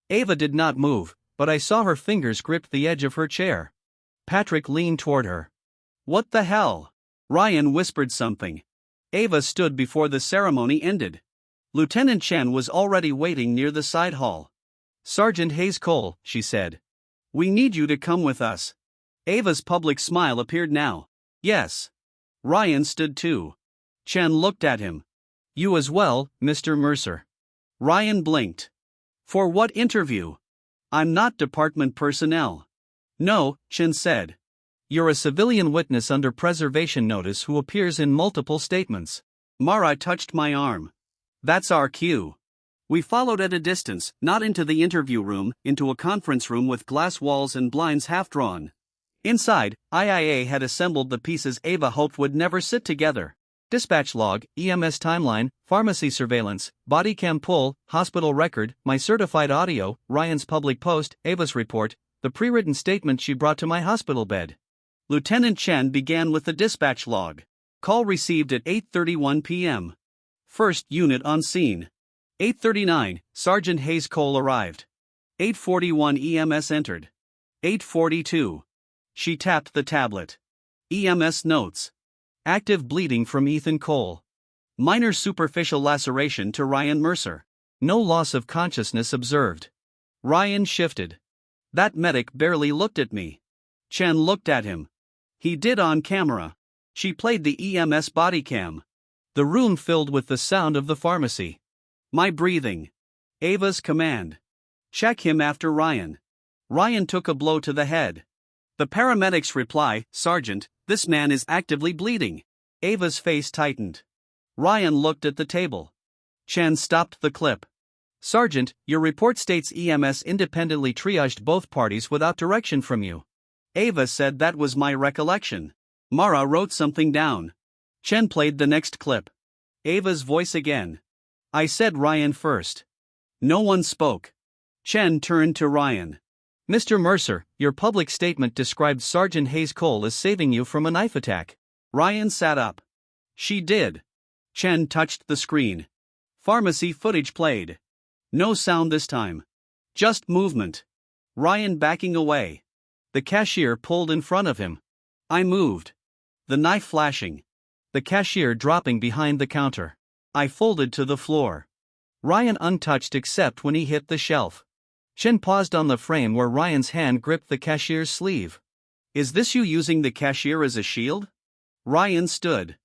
Ava did not move, but I saw her fingers grip the edge of her chair. Patrick leaned toward her. What the hell? Ryan whispered something. Ava stood before the ceremony ended. Lieutenant Chen was already waiting near the side hall. Sergeant Hayes Cole, she said. We need you to come with us. Ava's public smile appeared now. Yes. Ryan stood too. Chen looked at him. You as well, Mr. Mercer. Ryan blinked. For what interview? I'm not department personnel. No, Chen said. You're a civilian witness under preservation notice who appears in multiple statements. Mara touched my arm. That's our cue. We followed at a distance, not into the interview room, into a conference room with glass walls and blinds half drawn. Inside, IIA had assembled the pieces Ava hoped would never sit together. Dispatch log, EMS timeline, pharmacy surveillance, body cam pull, hospital record, my certified audio, Ryan's public post, Ava's report, the pre-written statement she brought to my hospital bed. Lieutenant Chen began with the dispatch log. Call received at 8:31 p.m. First unit on scene. 8:39, Sergeant Hayes Cole arrived. 8:41 EMS entered. 8:42. She tapped the tablet. EMS notes. Active bleeding from Ethan Cole. Minor superficial laceration to Ryan Mercer. No loss of consciousness observed. Ryan shifted. That medic barely looked at me. Chen looked at him. He did on camera. She played the EMS body cam. The room filled with the sound of the pharmacy. My breathing. Ava's command. Check him after Ryan. Ryan took a blow to the head. The paramedics reply, Sergeant, this man is actively bleeding. Ava's face tightened. Ryan looked at the table. Chen stopped the clip. Sergeant, your report states EMS independently triaged both parties without direction from you. Ava said that was my recollection. Mara wrote something down. Chen played the next clip. Ava's voice again. I said Ryan first. No one spoke. Chen turned to Ryan. Mr. Mercer, your public statement described Sergeant Hayes Cole as saving you from a knife attack. Ryan sat up. She did. Chen touched the screen. Pharmacy footage played. No sound this time. Just movement. Ryan backing away. The cashier pulled in front of him. I moved. The knife flashing. The cashier dropping behind the counter. I folded to the floor. Ryan untouched except when he hit the shelf. Chen paused on the frame where Ryan's hand gripped the cashier's sleeve. Is this you using the cashier as a shield? Ryan stood.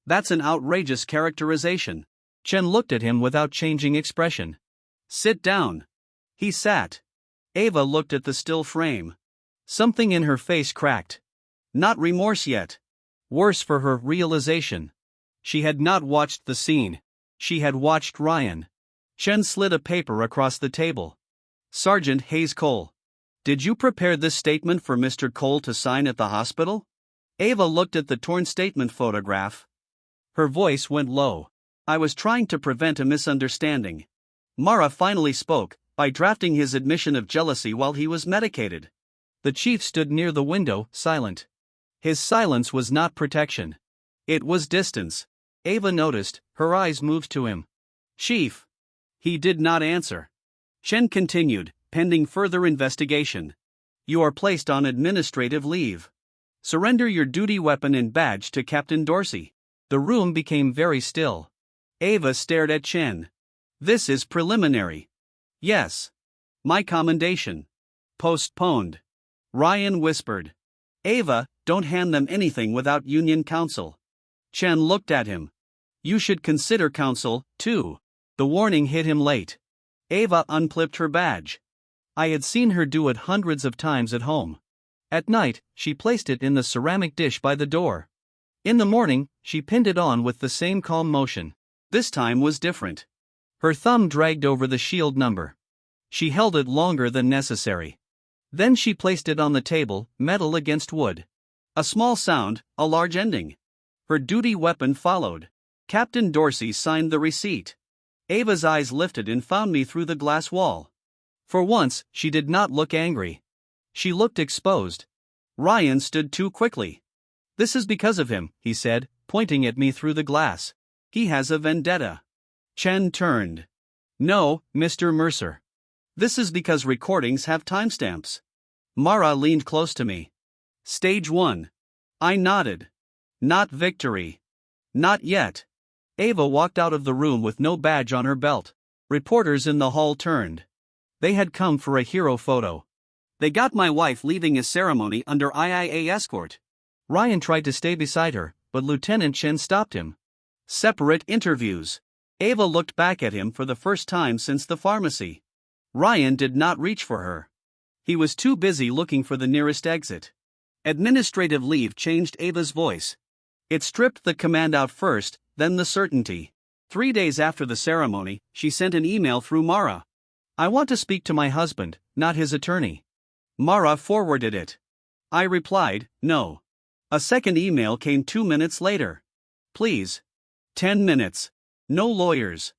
That's an outrageous characterization. Chen looked at him without changing expression. Sit down. He sat. Ava looked at the still frame. Something in her face cracked. Not remorse yet. Worse for her, realization. She had not watched the scene. She had watched Ryan. Chen slid a paper across the table. Sergeant Hayes Cole. Did you prepare this statement for Mr. Cole to sign at the hospital? Ava looked at the torn statement photograph. Her voice went low. I was trying to prevent a misunderstanding. Mara finally spoke, by drafting his admission of jealousy while he was medicated. The chief stood near the window, silent. His silence was not protection. It was distance. Ava noticed, her eyes moved to him. Chief. He did not answer. Chen continued, pending further investigation. You are placed on administrative leave. Surrender your duty weapon and badge to Captain Dorsey. The room became very still. Ava stared at Chen. This is preliminary. Yes. My commendation. Postponed. Ryan whispered. Ava, don't hand them anything without union counsel. Chen looked at him. You should consider counsel, too. The warning hit him late. Ava unclipped her badge. I had seen her do it hundreds of times at home. At night, she placed it in the ceramic dish by the door. In the morning, she pinned it on with the same calm motion. This time was different. Her thumb dragged over the shield number. She held it longer than necessary. Then she placed it on the table, metal against wood. A small sound, a large ending. Her duty weapon followed. Captain Dorsey signed the receipt. Ava's eyes lifted and found me through the glass wall. For once, she did not look angry. She looked exposed. Ryan stood too quickly. This is because of him, he said, pointing at me through the glass. He has a vendetta. Chen turned. No, Mr. Mercer. This is because recordings have timestamps. Mara leaned close to me. Stage 1. I nodded. Not victory. Not yet. Ava walked out of the room with no badge on her belt. Reporters in the hall turned. They had come for a hero photo. They got my wife leaving a ceremony under IIA escort. Ryan tried to stay beside her, but Lieutenant Chen stopped him. Separate interviews. Ava looked back at him for the first time since the pharmacy. Ryan did not reach for her. He was too busy looking for the nearest exit. Administrative leave changed Ava's voice. It stripped the command out first, then the certainty. 3 days after the ceremony, she sent an email through Mara. I want to speak to my husband, not his attorney. Mara forwarded it. I replied, no. A second email came 2 minutes later. Please. 10 minutes. No lawyers.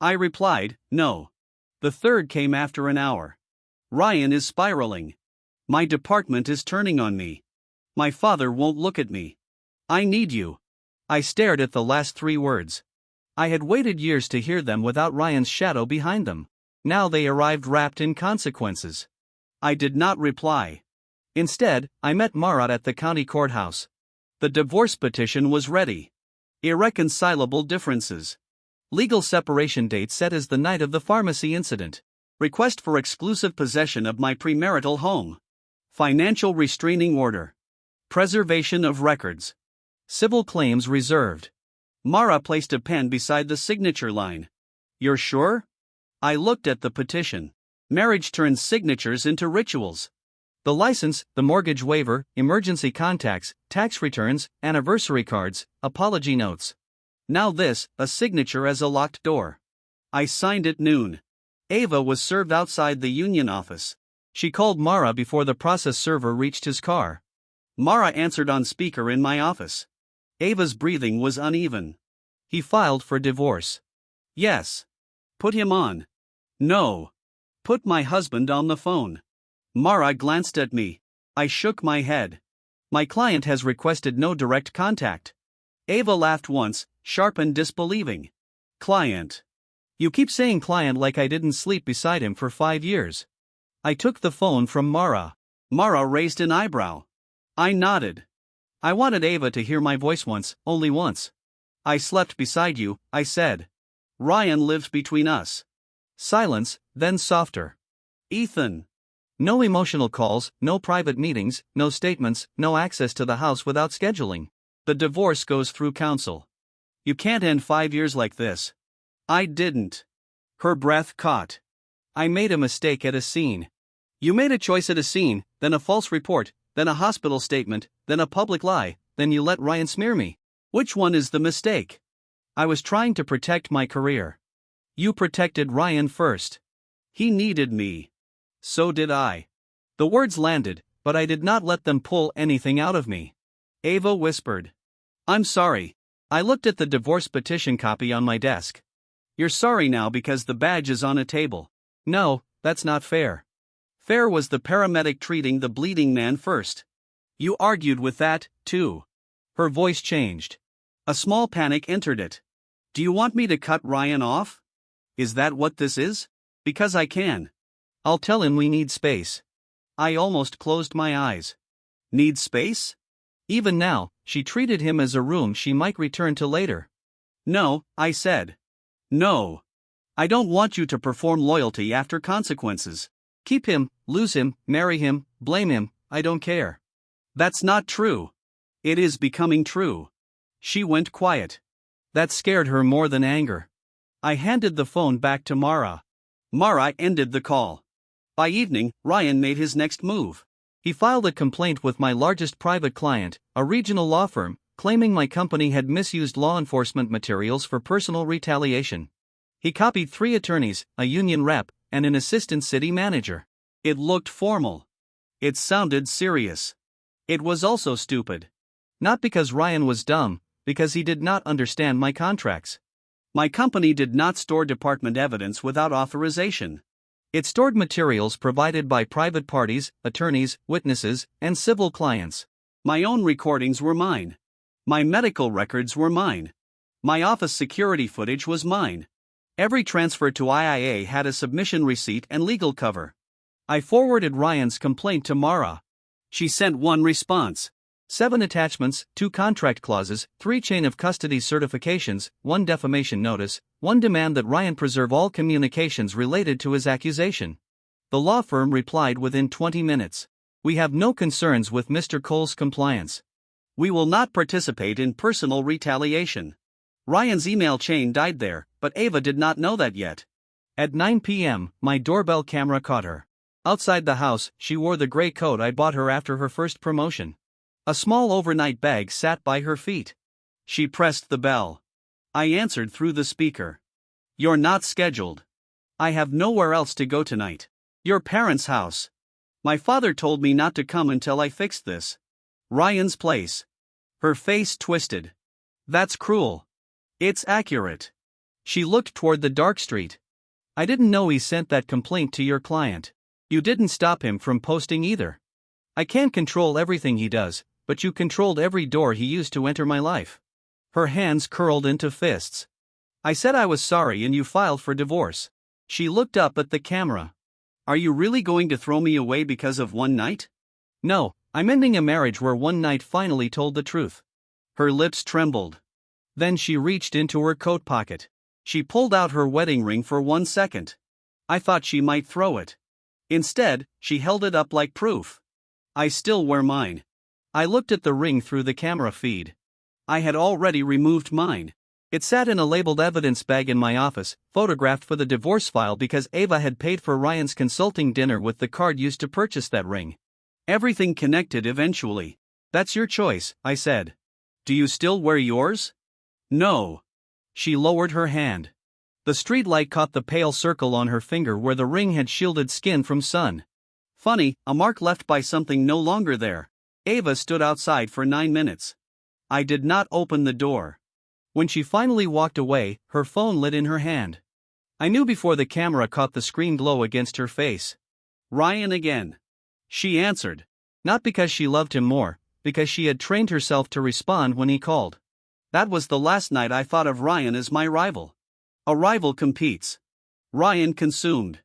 I replied, no. The third came after an hour. Ryan is spiraling. My department is turning on me. My father won't look at me. I need you. I stared at the last 3 words. I had waited years to hear them without Ryan's shadow behind them. Now they arrived wrapped in consequences. I did not reply. Instead, I met Marat at the county courthouse. The divorce petition was ready. Irreconcilable differences. Legal separation date set as the night of the pharmacy incident. Request for exclusive possession of my premarital home. Financial restraining order. Preservation of records. Civil claims reserved. Mara placed a pen beside the signature line. You're sure? I looked at the petition. Marriage turns signatures into rituals. The license, the mortgage waiver, emergency contacts, tax returns, anniversary cards, apology notes. Now this, a signature as a locked door. I signed at noon. Ava was served outside the union office. She called Mara before the process server reached his car. Mara answered on speaker in my office. Ava's breathing was uneven. He filed for divorce. Yes. Put him on. No. Put my husband on the phone. Mara glanced at me. I shook my head. My client has requested no direct contact. Ava laughed once, sharp and disbelieving. Client. You keep saying client like I didn't sleep beside him for 5 years. I took the phone from Mara. Mara raised an eyebrow. I nodded. I wanted Ava to hear my voice once, only once. I slept beside you, I said. Ryan lives between us. Silence, then softer. Ethan. No emotional calls, no private meetings, no statements, no access to the house without scheduling. The divorce goes through counsel. You can't end 5 years like this. I didn't. Her breath caught. I made a mistake at a scene. You made a choice at a scene, then a false report, then a hospital statement, then a public lie, then you let Ryan smear me. Which one is the mistake? I was trying to protect my career. You protected Ryan first. He needed me. So did I. The words landed, but I did not let them pull anything out of me. Ava whispered. I'm sorry. I looked at the divorce petition copy on my desk. You're sorry now because the badge is on a table. No, that's not fair. Fair was the paramedic treating the bleeding man first. You argued with that, too. Her voice changed. A small panic entered it. Do you want me to cut Ryan off? Is that what this is? Because I can. I'll tell him we need space. I almost closed my eyes. Need space? Even now, she treated him as a room she might return to later. No, I said. No. I don't want you to perform loyalty after consequences. Keep him, lose him, marry him, blame him, I don't care. That's not true. It is becoming true. She went quiet. That scared her more than anger. I handed the phone back to Mara. Mara ended the call. By evening, Ryan made his next move. He filed a complaint with my largest private client, a regional law firm, claiming my company had misused law enforcement materials for personal retaliation. He copied 3 attorneys, a union rep, and an assistant city manager. It looked formal. It sounded serious. It was also stupid. Not because Ryan was dumb, because he did not understand my contracts. My company did not store department evidence without authorization. It stored materials provided by private parties, attorneys, witnesses, and civil clients. My own recordings were mine. My medical records were mine. My office security footage was mine. Every transfer to IIA had a submission receipt and legal cover. I forwarded Ryan's complaint to Mara. She sent 1 response. 7 attachments, 2 contract clauses, 3 chain of custody certifications, 1 defamation notice, 1 demand that Ryan preserve all communications related to his accusation. The law firm replied within 20 minutes. We have no concerns with Mr. Cole's compliance. We will not participate in personal retaliation. Ryan's email chain died there, but Ava did not know that yet. At 9 p.m., my doorbell camera caught her. Outside the house, she wore the gray coat I bought her after her first promotion. A small overnight bag sat by her feet. She pressed the bell. I answered through the speaker. You're not scheduled. I have nowhere else to go tonight. Your parents' house. My father told me not to come until I fixed this. Ryan's place. Her face twisted. That's cruel. It's accurate. She looked toward the dark street. I didn't know he sent that complaint to your client. You didn't stop him from posting either. I can't control everything he does, but you controlled every door he used to enter my life. Her hands curled into fists. I said I was sorry and you filed for divorce. She looked up at the camera. Are you really going to throw me away because of one night? No, I'm ending a marriage where one night finally told the truth. Her lips trembled. Then she reached into her coat pocket. She pulled out her wedding ring for 1 second. I thought she might throw it. Instead, she held it up like proof. I still wear mine. I looked at the ring through the camera feed. I had already removed mine. It sat in a labeled evidence bag in my office, photographed for the divorce file because Ava had paid for Ryan's consulting dinner with the card used to purchase that ring. Everything connected eventually. That's your choice, I said. Do you still wear yours? No. She lowered her hand. The street light caught the pale circle on her finger where the ring had shielded skin from sun. Funny, a mark left by something no longer there. Ava stood outside for 9 minutes. I did not open the door. When she finally walked away, her phone lit in her hand. I knew before the camera caught the screen glow against her face. Ryan again. She answered. Not because she loved him more, because she had trained herself to respond when he called. That was the last night I thought of Ryan as my rival. A rival competes. Ryan consumed.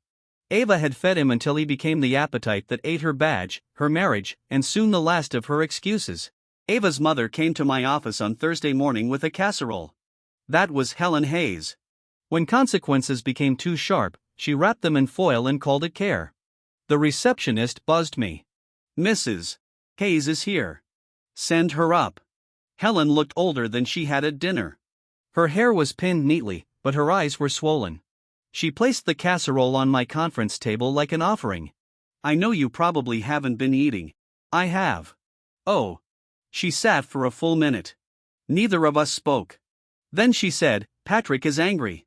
Ava had fed him until he became the appetite that ate her badge, her marriage, and soon the last of her excuses. Ava's mother came to my office on Thursday morning with a casserole. That was Helen Hayes. When consequences became too sharp, she wrapped them in foil and called it care. The receptionist buzzed me. Mrs. Hayes is here. Send her up. Helen looked older than she had at dinner. Her hair was pinned neatly, but her eyes were swollen. She placed the casserole on my conference table like an offering. I know you probably haven't been eating. I have. Oh. She sat for a full minute. Neither of us spoke. Then she said, Patrick is angry.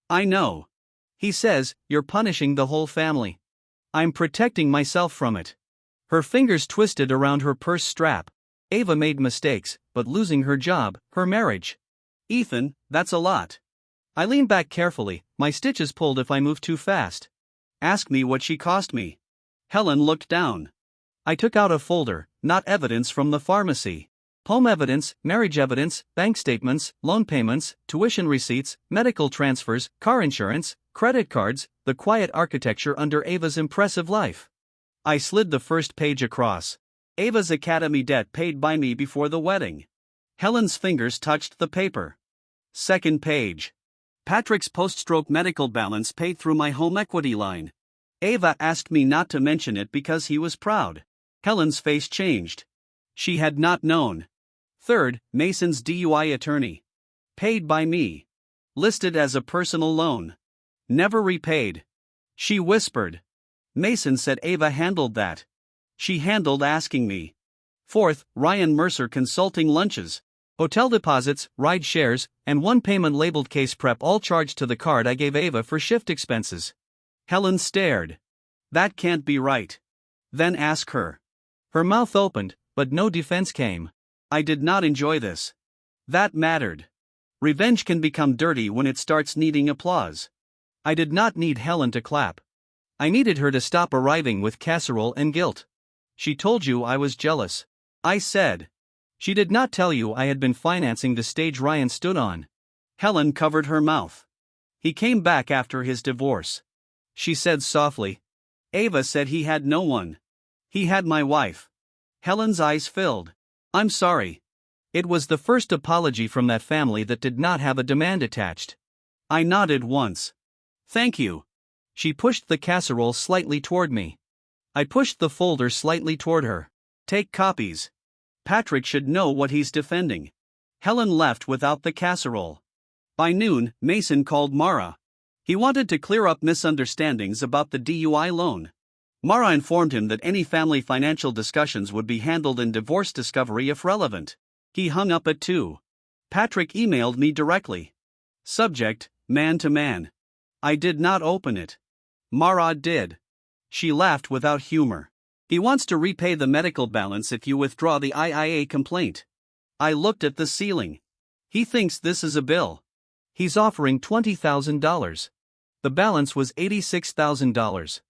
I know. He says, you're punishing the whole family. I'm protecting myself from it. Her fingers twisted around her purse strap. Ava made mistakes, but losing her job, her marriage. Ethan, that's a lot. I leaned back carefully, my stitches pulled if I moved too fast. Ask me what she cost me. Helen looked down. I took out a folder, not evidence from the pharmacy. Home evidence, marriage evidence, bank statements, loan payments, tuition receipts, medical transfers, car insurance, credit cards, the quiet architecture under Ava's impressive life. I slid the first page across. Ava's academy debt paid by me before the wedding. Helen's fingers touched the paper. Second page. Patrick's post-stroke medical balance paid through my home equity line. Ava asked me not to mention it because he was proud. Helen's face changed. She had not known. Third, Mason's DUI attorney. Paid by me. Listed as a personal loan. Never repaid. She whispered. Mason said Ava handled that. She handled asking me. Fourth, Ryan Mercer consulting lunches. Hotel deposits, ride shares, and one payment labeled case prep all charged to the card I gave Ava for shift expenses. Helen stared. That can't be right. Then ask her. Her mouth opened, but no defense came. I did not enjoy this. That mattered. Revenge can become dirty when it starts needing applause. I did not need Helen to clap. I needed her to stop arriving with casserole and guilt. She told you I was jealous. I said. She did not tell you I had been financing the stage Ryan stood on. Helen covered her mouth. He came back after his divorce. She said softly. Ava said he had no one. He had my wife. Helen's eyes filled. I'm sorry. It was the first apology from that family that did not have a demand attached. I nodded once. Thank you. She pushed the casserole slightly toward me. I pushed the folder slightly toward her. Take copies. Patrick should know what he's defending. Helen left without the casserole. By noon, Mason called Mara. He wanted to clear up misunderstandings about the DUI loan. Mara informed him that any family financial discussions would be handled in divorce discovery if relevant. He hung up at 2. Patrick emailed me directly. Subject, man to man. I did not open it. Mara did. She laughed without humor. He wants to repay the medical balance if you withdraw the IIA complaint. I looked at the ceiling. He thinks this is a bill. He's offering $20,000. The balance was $86,000.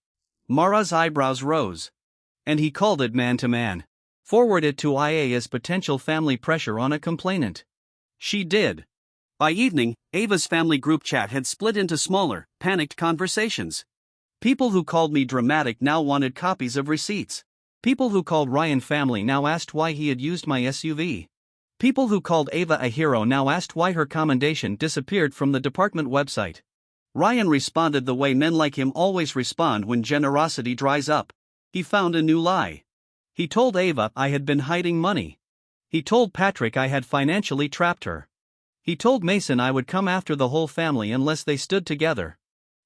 Mara's eyebrows rose. And he called it man-to-man. Forward it to IA as potential family pressure on a complainant. She did. By evening, Ava's family group chat had split into smaller, panicked conversations. People who called me dramatic now wanted copies of receipts. People who called Ryan family now asked why he had used my SUV. People who called Ava a hero now asked why her commendation disappeared from the department website. Ryan responded the way men like him always respond when generosity dries up. He found a new lie. He told Ava I had been hiding money. He told Patrick I had financially trapped her. He told Mason I would come after the whole family unless they stood together.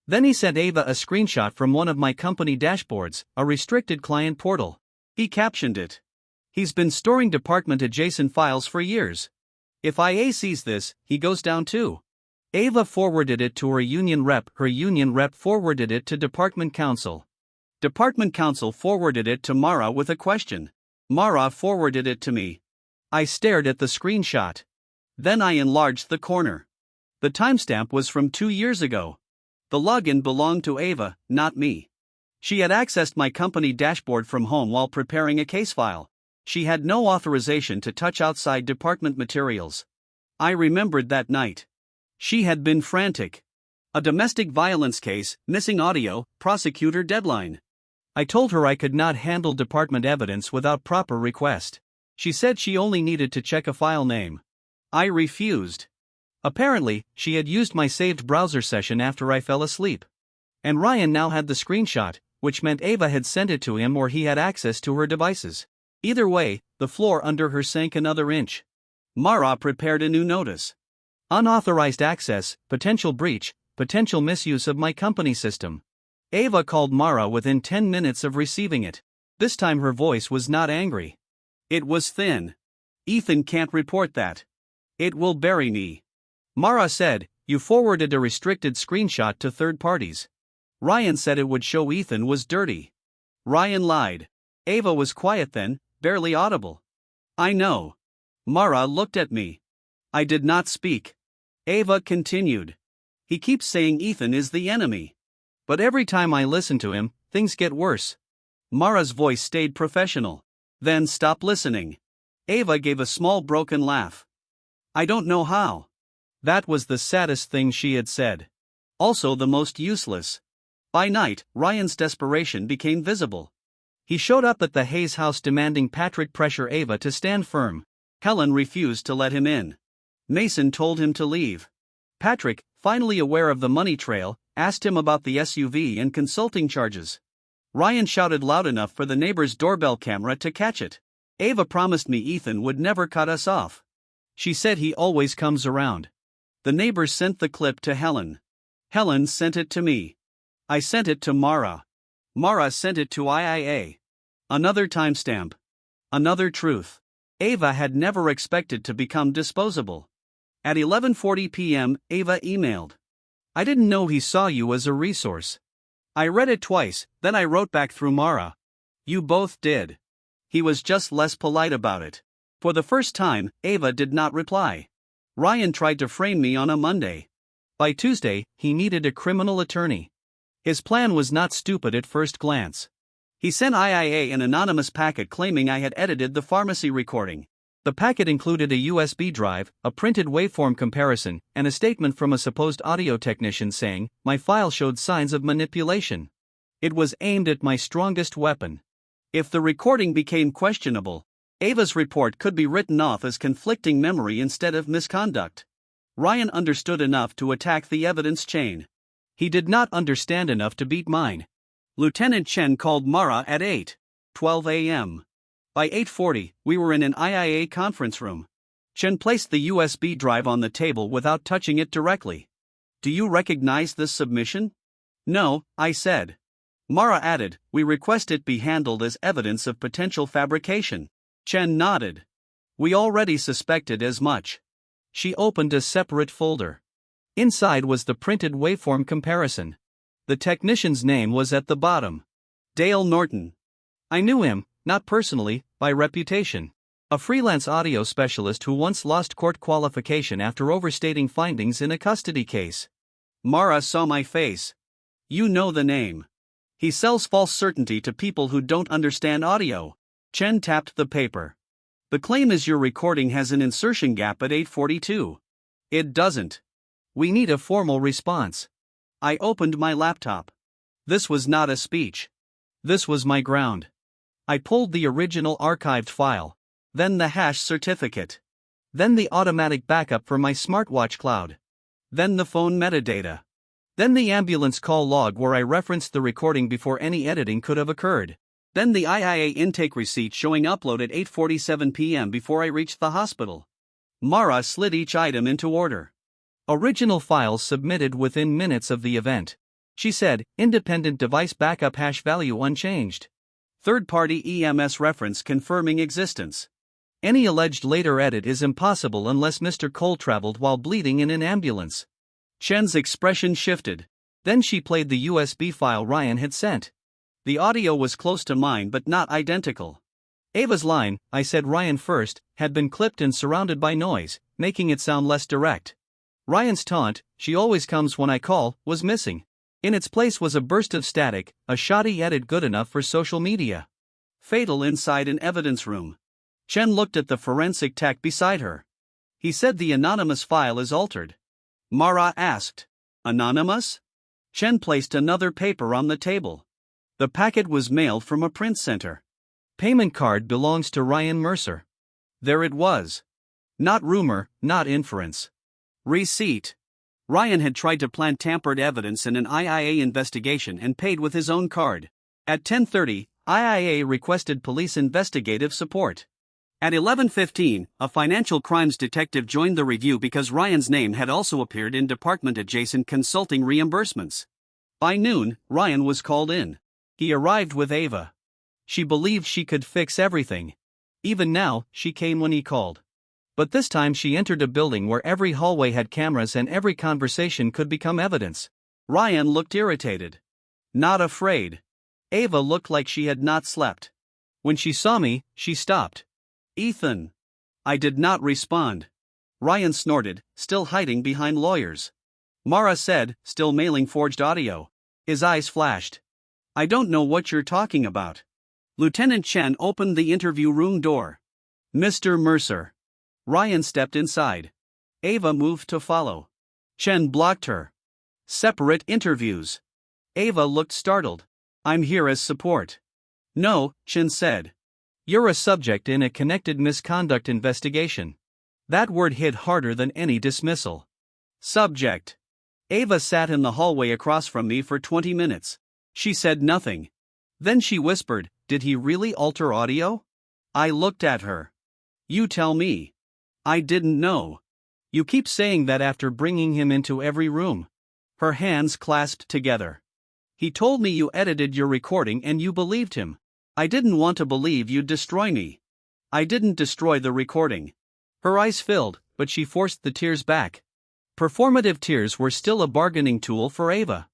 Then he sent Ava a screenshot from one of my company dashboards, a restricted client portal. He captioned it. He's been storing department-adjacent files for years. If IA sees this, he goes down too. Ava forwarded it to her union rep forwarded it to department counsel. Department counsel forwarded it to Mara with a question. Mara forwarded it to me. I stared at the screenshot. Then I enlarged the corner. The timestamp was from 2 years ago. The login belonged to Ava, not me. She had accessed my company dashboard from home while preparing a case file. She had no authorization to touch outside department materials. I remembered that night. She had been frantic. A domestic violence case, missing audio, prosecutor deadline. I told her I could not handle department evidence without proper request. She said she only needed to check a file name. I refused. Apparently, she had used my saved browser session after I fell asleep. And Ryan now had the screenshot, which meant Ava had sent it to him or he had access to her devices. Either way, the floor under her sank another inch. Mara prepared a new notice. Unauthorized access, potential breach, potential misuse of my company system. Ava called Mara within 10 minutes of receiving it. This time her voice was not angry. It was thin. Ethan can't report that. It will bury me. Mara said, you forwarded a restricted screenshot to third parties. Ryan said it would show Ethan was dirty. Ryan lied. Ava was quiet then, barely audible. I know. Mara looked at me. I did not speak. Ava continued. He keeps saying Ethan is the enemy. But every time I listen to him, things get worse. Mara's voice stayed professional. Then stop listening. Ava gave a small broken laugh. I don't know how. That was the saddest thing she had said. Also the most useless. By night, Ryan's desperation became visible. He showed up at the Hayes house demanding Patrick pressure Ava to stand firm. Helen refused to let him in. Mason told him to leave. Patrick, finally aware of the money trail, asked him about the SUV and consulting charges. Ryan shouted loud enough for the neighbor's doorbell camera to catch it. Ava promised me Ethan would never cut us off. She said he always comes around. The neighbor sent the clip to Helen. Helen sent it to me. I sent it to Mara. Mara sent it to IIA. Another timestamp. Another truth. Ava had never expected to become disposable. At 11:40 p.m., Ava emailed. I didn't know he saw you as a resource. I read it twice, then I wrote back through Mara. You both did. He was just less polite about it. For the first time, Ava did not reply. Ryan tried to frame me on a Monday. By Tuesday, he needed a criminal attorney. His plan was not stupid at first glance. He sent IIA an anonymous packet claiming I had edited the pharmacy recording. The packet included a USB drive, a printed waveform comparison, and a statement from a supposed audio technician saying, my file showed signs of manipulation. It was aimed at my strongest weapon. If the recording became questionable, Ava's report could be written off as conflicting memory instead of misconduct. Ryan understood enough to attack the evidence chain. He did not understand enough to beat mine. Lieutenant Chen called Mara at 8:12 a.m. By 8:40, we were in an IIA conference room. Chen placed the USB drive on the table without touching it directly. Do you recognize this submission? No, I said. Mara added, we request it be handled as evidence of potential fabrication. Chen nodded. We already suspected as much. She opened a separate folder. Inside was the printed waveform comparison. The technician's name was at the bottom. Dale Norton. I knew him, not personally, by reputation. A freelance audio specialist who once lost court qualification after overstating findings in a custody case. Mara saw my face. You know the name. He sells false certainty to people who don't understand audio. Chen tapped the paper. The claim is your recording has an insertion gap at 8:42. It doesn't. We need a formal response. I opened my laptop. This was not a speech. This was my ground. I pulled the original archived file, then the hash certificate, then the automatic backup for my smartwatch cloud, then the phone metadata, then the ambulance call log where I referenced the recording before any editing could have occurred, then the IIA intake receipt showing upload at 8:47 p.m. before I reached the hospital. Mara slid each item into order. Original files submitted within minutes of the event. She said, independent device backup hash value unchanged. Third-party EMS reference confirming existence. Any alleged later edit is impossible unless Mr. Cole traveled while bleeding in an ambulance. Chen's expression shifted. Then she played the USB file Ryan had sent. The audio was close to mine but not identical. Ava's line, I said Ryan first, had been clipped and surrounded by noise, making it sound less direct. Ryan's taunt, she always comes when I call, was missing. In its place was a burst of static, a shoddy edit good enough for social media. Fatal inside an evidence room. Chen looked at the forensic tech beside her. He said the anonymous file is altered. Mara asked, anonymous? Chen placed another paper on the table. The packet was mailed from a print center. Payment card belongs to Ryan Mercer. There it was. Not rumor, not inference. Receipt. Ryan had tried to plant tampered evidence in an IIA investigation and paid with his own card. At 10:30, IIA requested police investigative support. At 11:15, a financial crimes detective joined the review because Ryan's name had also appeared in department-adjacent consulting reimbursements. By noon, Ryan was called in. He arrived with Ava. She believed she could fix everything. Even now, she came when he called. But this time she entered a building where every hallway had cameras and every conversation could become evidence. Ryan looked irritated. Not afraid. Ava looked like she had not slept. When she saw me, she stopped. Ethan. I did not respond. Ryan snorted, still hiding behind lawyers. Mara said, still mailing forged audio. His eyes flashed. I don't know what you're talking about. Lieutenant Chen opened the interview room door. Mr. Mercer. Ryan stepped inside. Ava moved to follow. Chen blocked her. Separate interviews. Ava looked startled. I'm here as support. No, Chen said. You're a subject in a connected misconduct investigation. That word hit harder than any dismissal. Subject. Ava sat in the hallway across from me for 20 minutes. She said nothing. Then she whispered, "Did he really alter audio?" I looked at her. You tell me. I didn't know. You keep saying that after bringing him into every room. Her hands clasped together. He told me you edited your recording and you believed him. I didn't want to believe you'd destroy me. I didn't destroy the recording. Her eyes filled, but she forced the tears back. Performative tears were still a bargaining tool for Ava.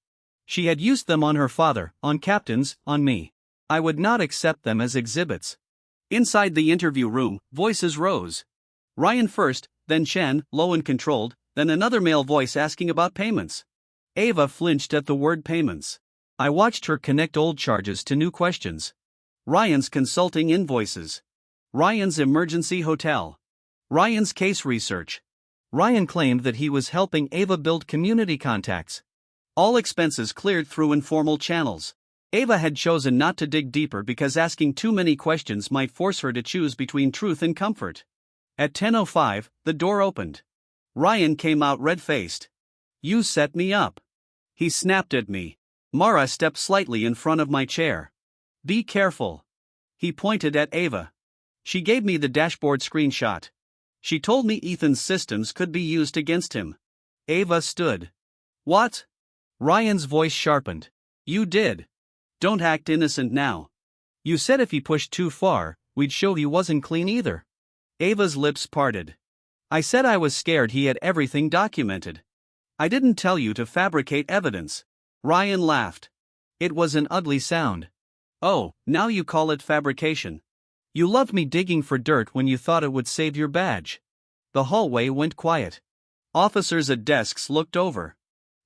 She had used them on her father, on captains, on me. I would not accept them as exhibits. Inside the interview room, voices rose. Ryan first, then Chen, low and controlled, then another male voice asking about payments. Ava flinched at the word payments. I watched her connect old charges to new questions. Ryan's consulting invoices. Ryan's emergency hotel. Ryan's case research. Ryan claimed that he was helping Ava build community contacts. All expenses cleared through informal channels. Ava had chosen not to dig deeper because asking too many questions might force her to choose between truth and comfort. At 10:05, the door opened. Ryan came out red-faced. You set me up. He snapped at me. Mara stepped slightly in front of my chair. Be careful. He pointed at Ava. She gave me the dashboard screenshot. She told me Ethan's systems could be used against him. Ava stood. What? Ryan's voice sharpened. You did. Don't act innocent now. You said if he pushed too far, we'd show he wasn't clean either. Ava's lips parted. I said I was scared he had everything documented. I didn't tell you to fabricate evidence. Ryan laughed. It was an ugly sound. Oh, now you call it fabrication. You loved me digging for dirt when you thought it would save your badge. The hallway went quiet. Officers at desks looked over.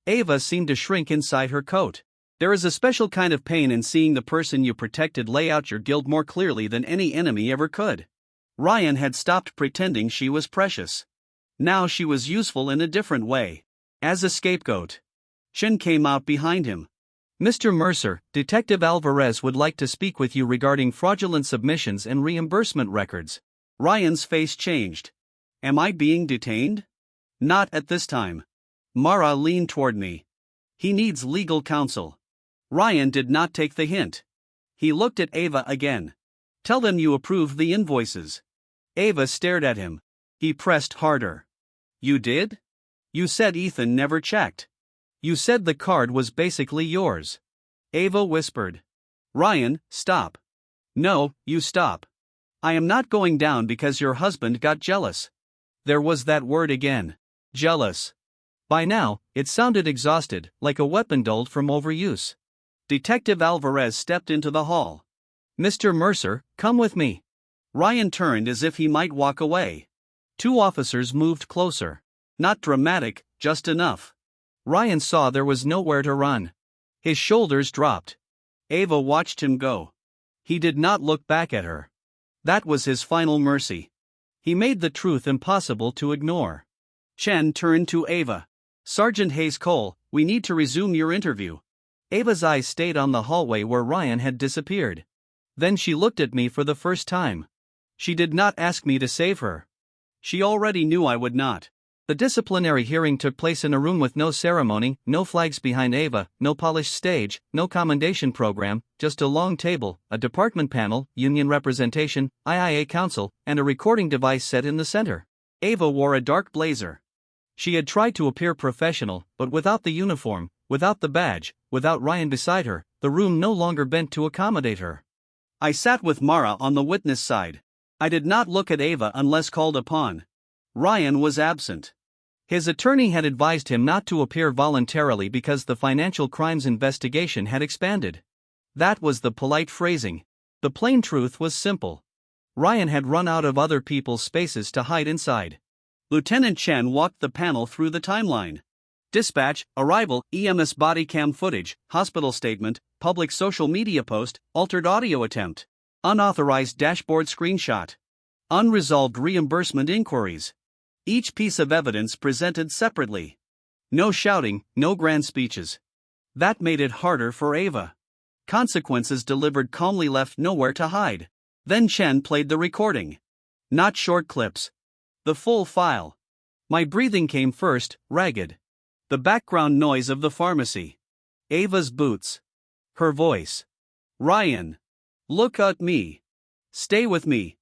Ava seemed to shrink inside her coat. There is a special kind of pain in seeing the person you protected lay out your guilt more clearly than any enemy ever could. Ryan had stopped pretending she was precious. Now she was useful in a different way. As a scapegoat. Chen came out behind him. Mr. Mercer, Detective Alvarez would like to speak with you regarding fraudulent submissions and reimbursement records. Ryan's face changed. Am I being detained? Not at this time. Mara leaned toward me. He needs legal counsel. Ryan did not take the hint. He looked at Ava again. Tell them you approved the invoices. Ava stared at him. He pressed harder. You did? You said Ethan never checked. You said the card was basically yours. Ava whispered. Ryan, stop. No, you stop. I am not going down because your husband got jealous. There was that word again. Jealous. By now, it sounded exhausted, like a weapon dulled from overuse. Detective Alvarez stepped into the hall. Mr. Mercer, come with me. Ryan turned as if he might walk away. Two officers moved closer. Not dramatic, just enough. Ryan saw there was nowhere to run. His shoulders dropped. Ava watched him go. He did not look back at her. That was his final mercy. He made the truth impossible to ignore. Chen turned to Ava. Sergeant Hayes Cole, we need to resume your interview. Ava's eyes stayed on the hallway where Ryan had disappeared. Then she looked at me for the first time. She did not ask me to save her. She already knew I would not. The disciplinary hearing took place in a room with no ceremony, no flags behind Ava, no polished stage, no commendation program, just a long table, a department panel, union representation, IIA counsel, and a recording device set in the center. Ava wore a dark blazer. She had tried to appear professional, but without the uniform, without the badge, without Ryan beside her, the room no longer bent to accommodate her. I sat with Mara on the witness side. I did not look at Ava unless called upon. Ryan was absent. His attorney had advised him not to appear voluntarily because the financial crimes investigation had expanded. That was the polite phrasing. The plain truth was simple. Ryan had run out of other people's spaces to hide inside. Lieutenant Chen walked the panel through the timeline. Dispatch, arrival, EMS body cam footage, hospital statement, public social media post, altered audio attempt. Unauthorized dashboard screenshot. Unresolved reimbursement inquiries. Each piece of evidence presented separately. No shouting, no grand speeches. That made it harder for Ava. Consequences delivered calmly left nowhere to hide. Then Chen played the recording. Not short clips. The full file. My breathing came first, ragged. The background noise of the pharmacy. Ava's boots. Her voice. Ryan. Look at me. Stay with me.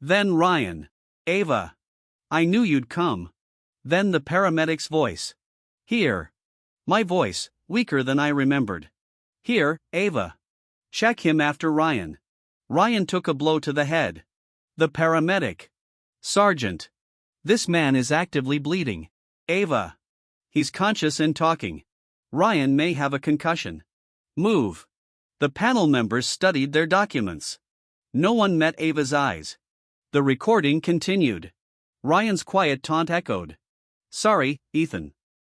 Then Ryan. Ava. I knew you'd come. Then the paramedic's voice. Here. My voice, weaker than I remembered. Here, Ava. Check him after Ryan. Ryan took a blow to the head. The paramedic. Sergeant. This man is actively bleeding. Ava. He's conscious and talking. Ryan may have a concussion. Move. The panel members studied their documents. No one met Ava's eyes. The recording continued. Ryan's quiet taunt echoed. Sorry, Ethan.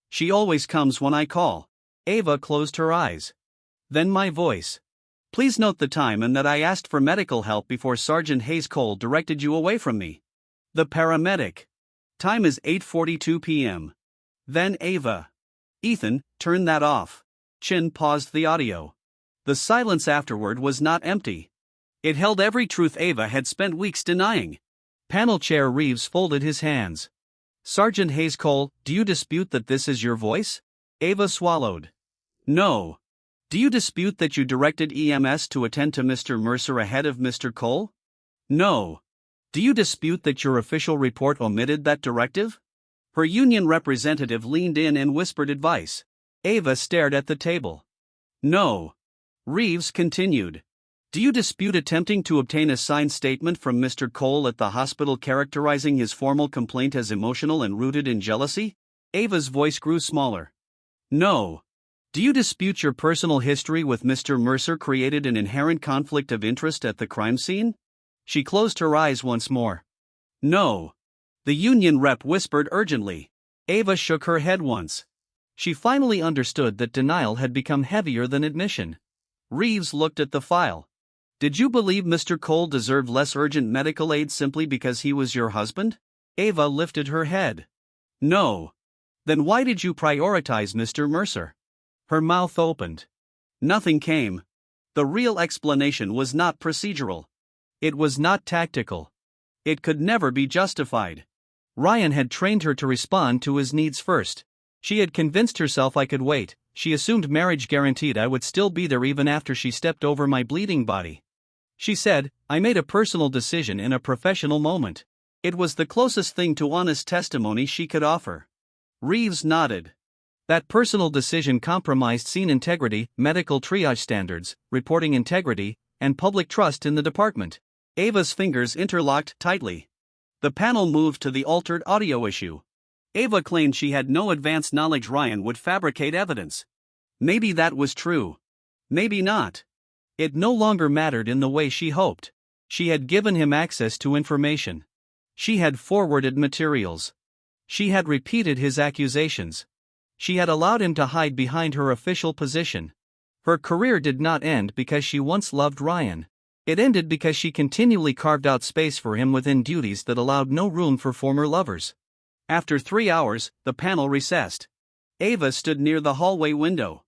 She always comes when I call. Ava closed her eyes. Then my voice. Please note the time and that I asked for medical help before Sergeant Hayes Cole directed you away from me. The paramedic. Time is 8:42 p.m. Then Ava. Ethan, turn that off. Chin paused the audio. The silence afterward was not empty. It held every truth Ava had spent weeks denying. Panel Chair Reeves folded his hands. Sergeant Hayes Cole, do you dispute that this is your voice? Ava swallowed. No. Do you dispute that you directed EMS to attend to Mr. Mercer ahead of Mr. Cole? No. Do you dispute that your official report omitted that directive? Her union representative leaned in and whispered advice. Ava stared at the table. No. Reeves continued. Do you dispute attempting to obtain a signed statement from Mr. Cole at the hospital characterizing his formal complaint as emotional and rooted in jealousy? Ava's voice grew smaller. No. Do you dispute your personal history with Mr. Mercer created an inherent conflict of interest at the crime scene? She closed her eyes once more. No. The union rep whispered urgently. Ava shook her head once. She finally understood that denial had become heavier than admission. Reeves looked at the file. Did you believe Mr. Cole deserved less urgent medical aid simply because he was your husband? Ava lifted her head. No. Then why did you prioritize Mr. Mercer? Her mouth opened. Nothing came. The real explanation was not procedural. It was not tactical. It could never be justified. Ryan had trained her to respond to his needs first. She had convinced herself I could wait. She assumed marriage guaranteed I would still be there even after she stepped over my bleeding body. She said, I made a personal decision in a professional moment. It was the closest thing to honest testimony she could offer. Reeves nodded. That personal decision compromised scene integrity, medical triage standards, reporting integrity, and public trust in the department. Ava's fingers interlocked tightly. The panel moved to the altered audio issue. Ava claimed she had no advance knowledge Ryan would fabricate evidence. Maybe that was true. Maybe not. It no longer mattered in the way she hoped. She had given him access to information. She had forwarded materials. She had repeated his accusations. She had allowed him to hide behind her official position. Her career did not end because she once loved Ryan. It ended because she continually carved out space for him within duties that allowed no room for former lovers. After 3 hours, the panel recessed. Ava stood near the hallway window.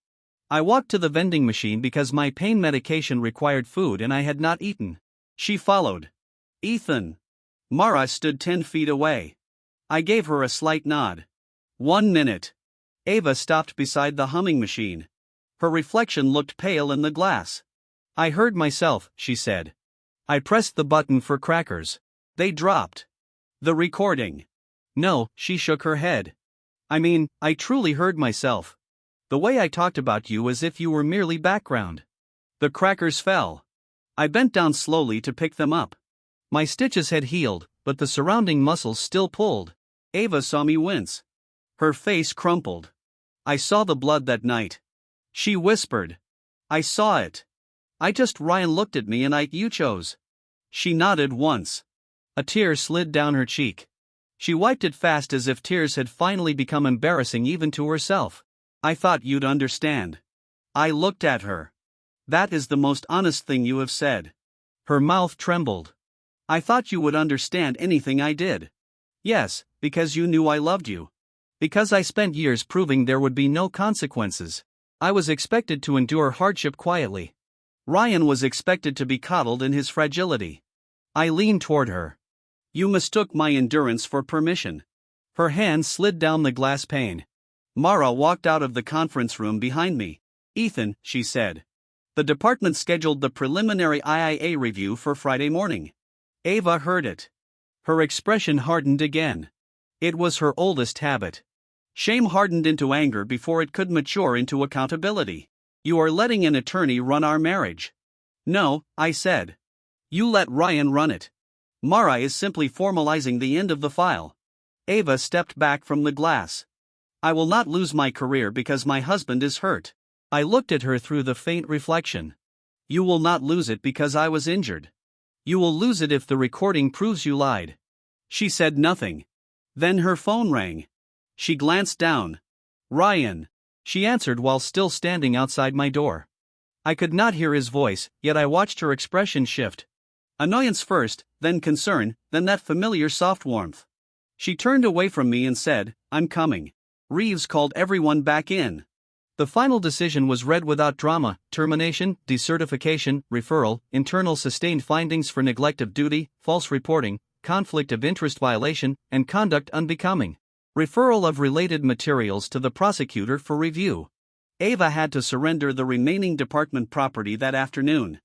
I walked to the vending machine because my pain medication required food and I had not eaten. She followed. Ethan. Mara stood 10 feet away. I gave her a slight nod. 1 minute. Ava stopped beside the humming machine. Her reflection looked pale in the glass. I heard myself, she said. I pressed the button for crackers. They dropped. The recording. No, she shook her head. I mean, I truly heard myself. The way I talked about you as if you were merely background. The crackers fell. I bent down slowly to pick them up. My stitches had healed, but the surrounding muscles still pulled. Ava saw me wince. Her face crumpled. I saw the blood that night. She whispered. I saw it. Ryan looked at me and you chose. She nodded once. A tear slid down her cheek. She wiped it fast as if tears had finally become embarrassing even to herself. I thought you'd understand. I looked at her. That is the most honest thing you have said. Her mouth trembled. I thought you would understand anything I did. Yes, because you knew I loved you. Because I spent years proving there would be no consequences. I was expected to endure hardship quietly. Ryan was expected to be coddled in his fragility. I leaned toward her. You mistook my endurance for permission. Her hand slid down the glass pane. Mara walked out of the conference room behind me. Ethan, she said. The department scheduled the preliminary IIA review for Friday morning. Ava heard it. Her expression hardened again. It was her oldest habit. Shame hardened into anger before it could mature into accountability. You are letting an attorney run our marriage. No, I said. You let Ryan run it. Mara is simply formalizing the end of the file. Ava stepped back from the glass. I will not lose my career because my husband is hurt. I looked at her through the faint reflection. You will not lose it because I was injured. You will lose it if the recording proves you lied. She said nothing. Then her phone rang. She glanced down. Ryan. She answered while still standing outside my door. I could not hear his voice, yet I watched her expression shift. Annoyance first, then concern, then that familiar soft warmth. She turned away from me and said, I'm coming. Reeves called everyone back in. The final decision was read without drama: termination, decertification, referral, internal sustained findings for neglect of duty, false reporting, conflict of interest violation, and conduct unbecoming. Referral of related materials to the prosecutor for review. Ava had to surrender the remaining department property that afternoon.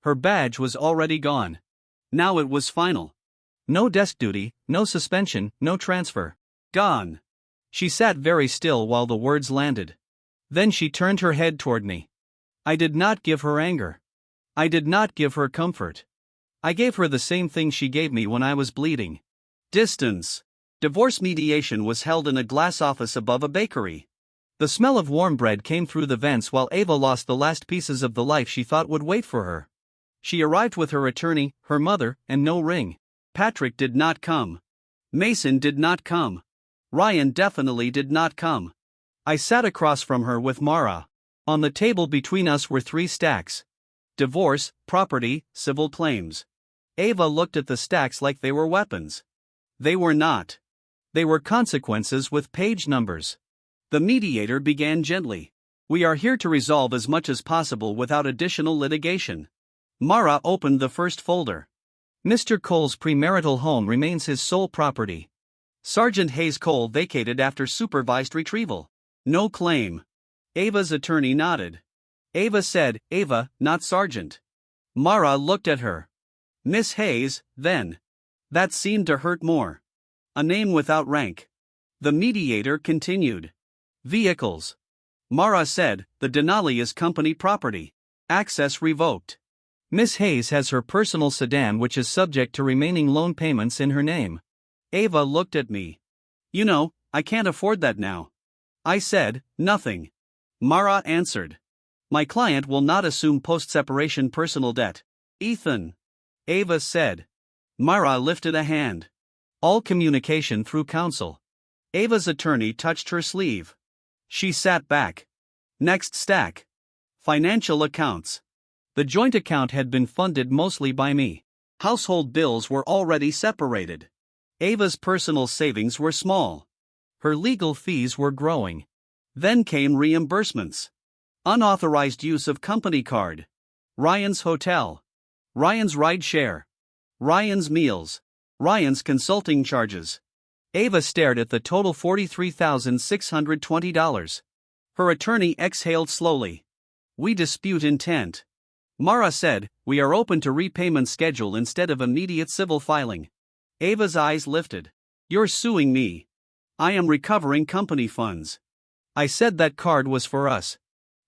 Her badge was already gone. Now it was final. No desk duty, no suspension, no transfer. Gone. She sat very still while the words landed. Then she turned her head toward me. I did not give her anger. I did not give her comfort. I gave her the same thing she gave me when I was bleeding. Distance. Divorce mediation was held in a glass office above a bakery. The smell of warm bread came through the vents while Ava lost the last pieces of the life she thought would wait for her. She arrived with her attorney, her mother, and no ring. Patrick did not come. Mason did not come. Ryan definitely did not come. I sat across from her with Mara. On the table between us were 3 stacks. Divorce, property, civil claims. Ava looked at the stacks like they were weapons. They were not. They were consequences with page numbers. The mediator began gently. We are here to resolve as much as possible without additional litigation. Mara opened the first folder. Mr. Cole's premarital home remains his sole property. Sergeant Hayes Cole vacated after supervised retrieval. No claim. Ava's attorney nodded. Ava said, Ava, not Sergeant. Mara looked at her. Miss Hayes, then. That seemed to hurt more. A name without rank. The mediator continued. Vehicles. Mara said, the Denali is company property. Access revoked. Miss Hayes has her personal sedan which is subject to remaining loan payments in her name. Ava looked at me. You know, I can't afford that now. I said, nothing. Mara answered. My client will not assume post-separation personal debt. Ethan. Ava said. Mara lifted a hand. All communication through counsel. Ava's attorney touched her sleeve. She sat back. Next stack. Financial accounts. The joint account had been funded mostly by me. Household bills were already separated. Ava's personal savings were small. Her legal fees were growing. Then came reimbursements. Unauthorized use of company card. Ryan's hotel. Ryan's ride share. Ryan's meals. Ryan's consulting charges. Ava stared at the total $43,620. Her attorney exhaled slowly. We dispute intent. Mara said, we are open to repayment schedule instead of immediate civil filing. Ava's eyes lifted. You're suing me. I am recovering company funds. I said that card was for us.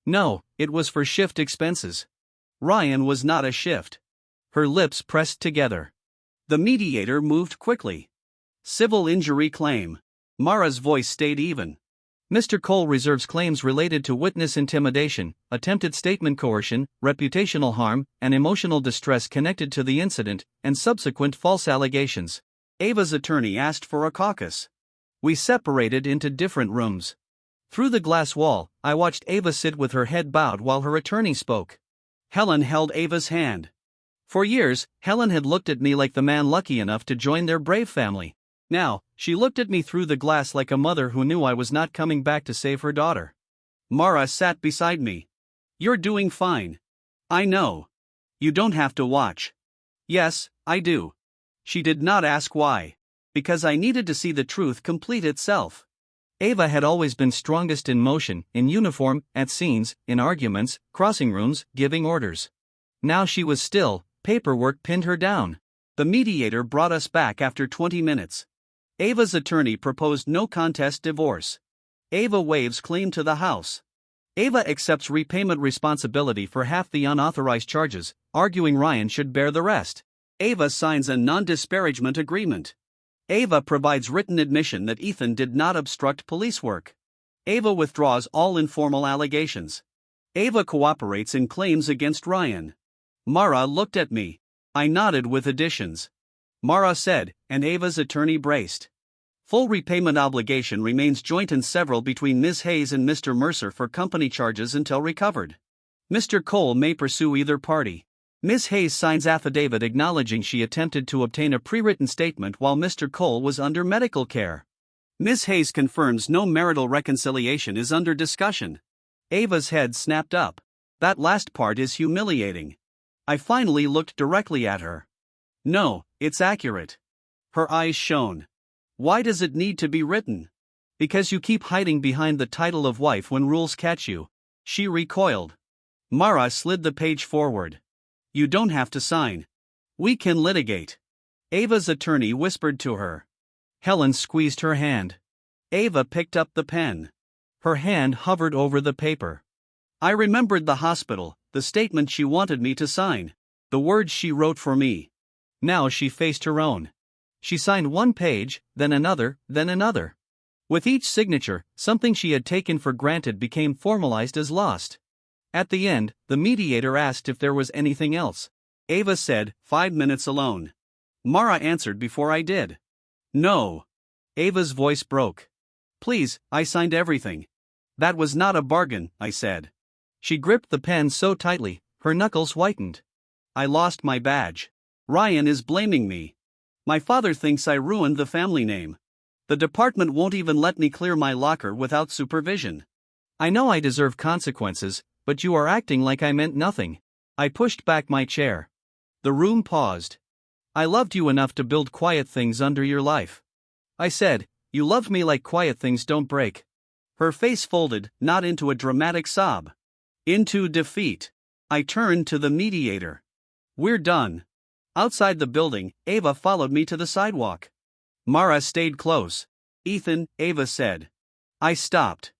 No, it was for shift expenses. Ryan was not a shift. Her lips pressed together. The mediator moved quickly. Civil injury claim. Mara's voice stayed even. Mr. Cole reserves claims related to witness intimidation, attempted statement coercion, reputational harm, and emotional distress connected to the incident, and subsequent false allegations. Ava's attorney asked for a caucus. We separated into different rooms. Through the glass wall, I watched Ava sit with her head bowed while her attorney spoke. Helen held Ava's hand. For years, Helen had looked at me like the man lucky enough to join their brave family. Now, she looked at me through the glass like a mother who knew I was not coming back to save her daughter. Mara sat beside me. You're doing fine. I know. You don't have to watch. Yes, I do. She did not ask why. Because I needed to see the truth complete itself. Ava had always been strongest in motion, in uniform, at scenes, in arguments, crossing rooms, giving orders. Now she was still, paperwork pinned her down. The mediator brought us back after 20 minutes. Ava's attorney proposed no contest divorce. Ava waives claim to the house. Ava accepts repayment responsibility for half the unauthorized charges, arguing Ryan should bear the rest. Ava signs a non-disparagement agreement. Ava provides written admission that Ethan did not obstruct police work. Ava withdraws all informal allegations. Ava cooperates in claims against Ryan. Mara looked at me. I nodded with additions. Mara said, and Ava's attorney braced. Full repayment obligation remains joint and several between Ms. Hayes and Mr. Mercer for company charges until recovered. Mr. Cole may pursue either party. Ms. Hayes signs affidavit acknowledging she attempted to obtain a pre-written statement while Mr. Cole was under medical care. Ms. Hayes confirms no marital reconciliation is under discussion. Ava's head snapped up. That last part is humiliating. I finally looked directly at her. No, it's accurate. Her eyes shone. Why does it need to be written? Because you keep hiding behind the title of wife when rules catch you. She recoiled. Mara slid the page forward. You don't have to sign. We can litigate. Ava's attorney whispered to her. Helen squeezed her hand. Ava picked up the pen. Her hand hovered over the paper. I remembered the hospital, the statement she wanted me to sign, the words she wrote for me. Now she faced her own. She signed one page, then another, then another. With each signature, something she had taken for granted became formalized as lost. At the end, the mediator asked if there was anything else. Ava said, 5 minutes alone. Mara answered before I did. No. Ava's voice broke. Please, I signed everything. That was not a bargain, I said. She gripped the pen so tightly, her knuckles whitened. I lost my badge. Ryan is blaming me. My father thinks I ruined the family name. The department won't even let me clear my locker without supervision. I know I deserve consequences, but you are acting like I meant nothing. I pushed back my chair. The room paused. I loved you enough to build quiet things under your life. I said, you loved me like quiet things don't break. Her face folded, not into a dramatic sob. Into defeat. I turned to the mediator. We're done. Outside the building, Ava followed me to the sidewalk. Mara stayed close. Ethan, Ava said. I stopped.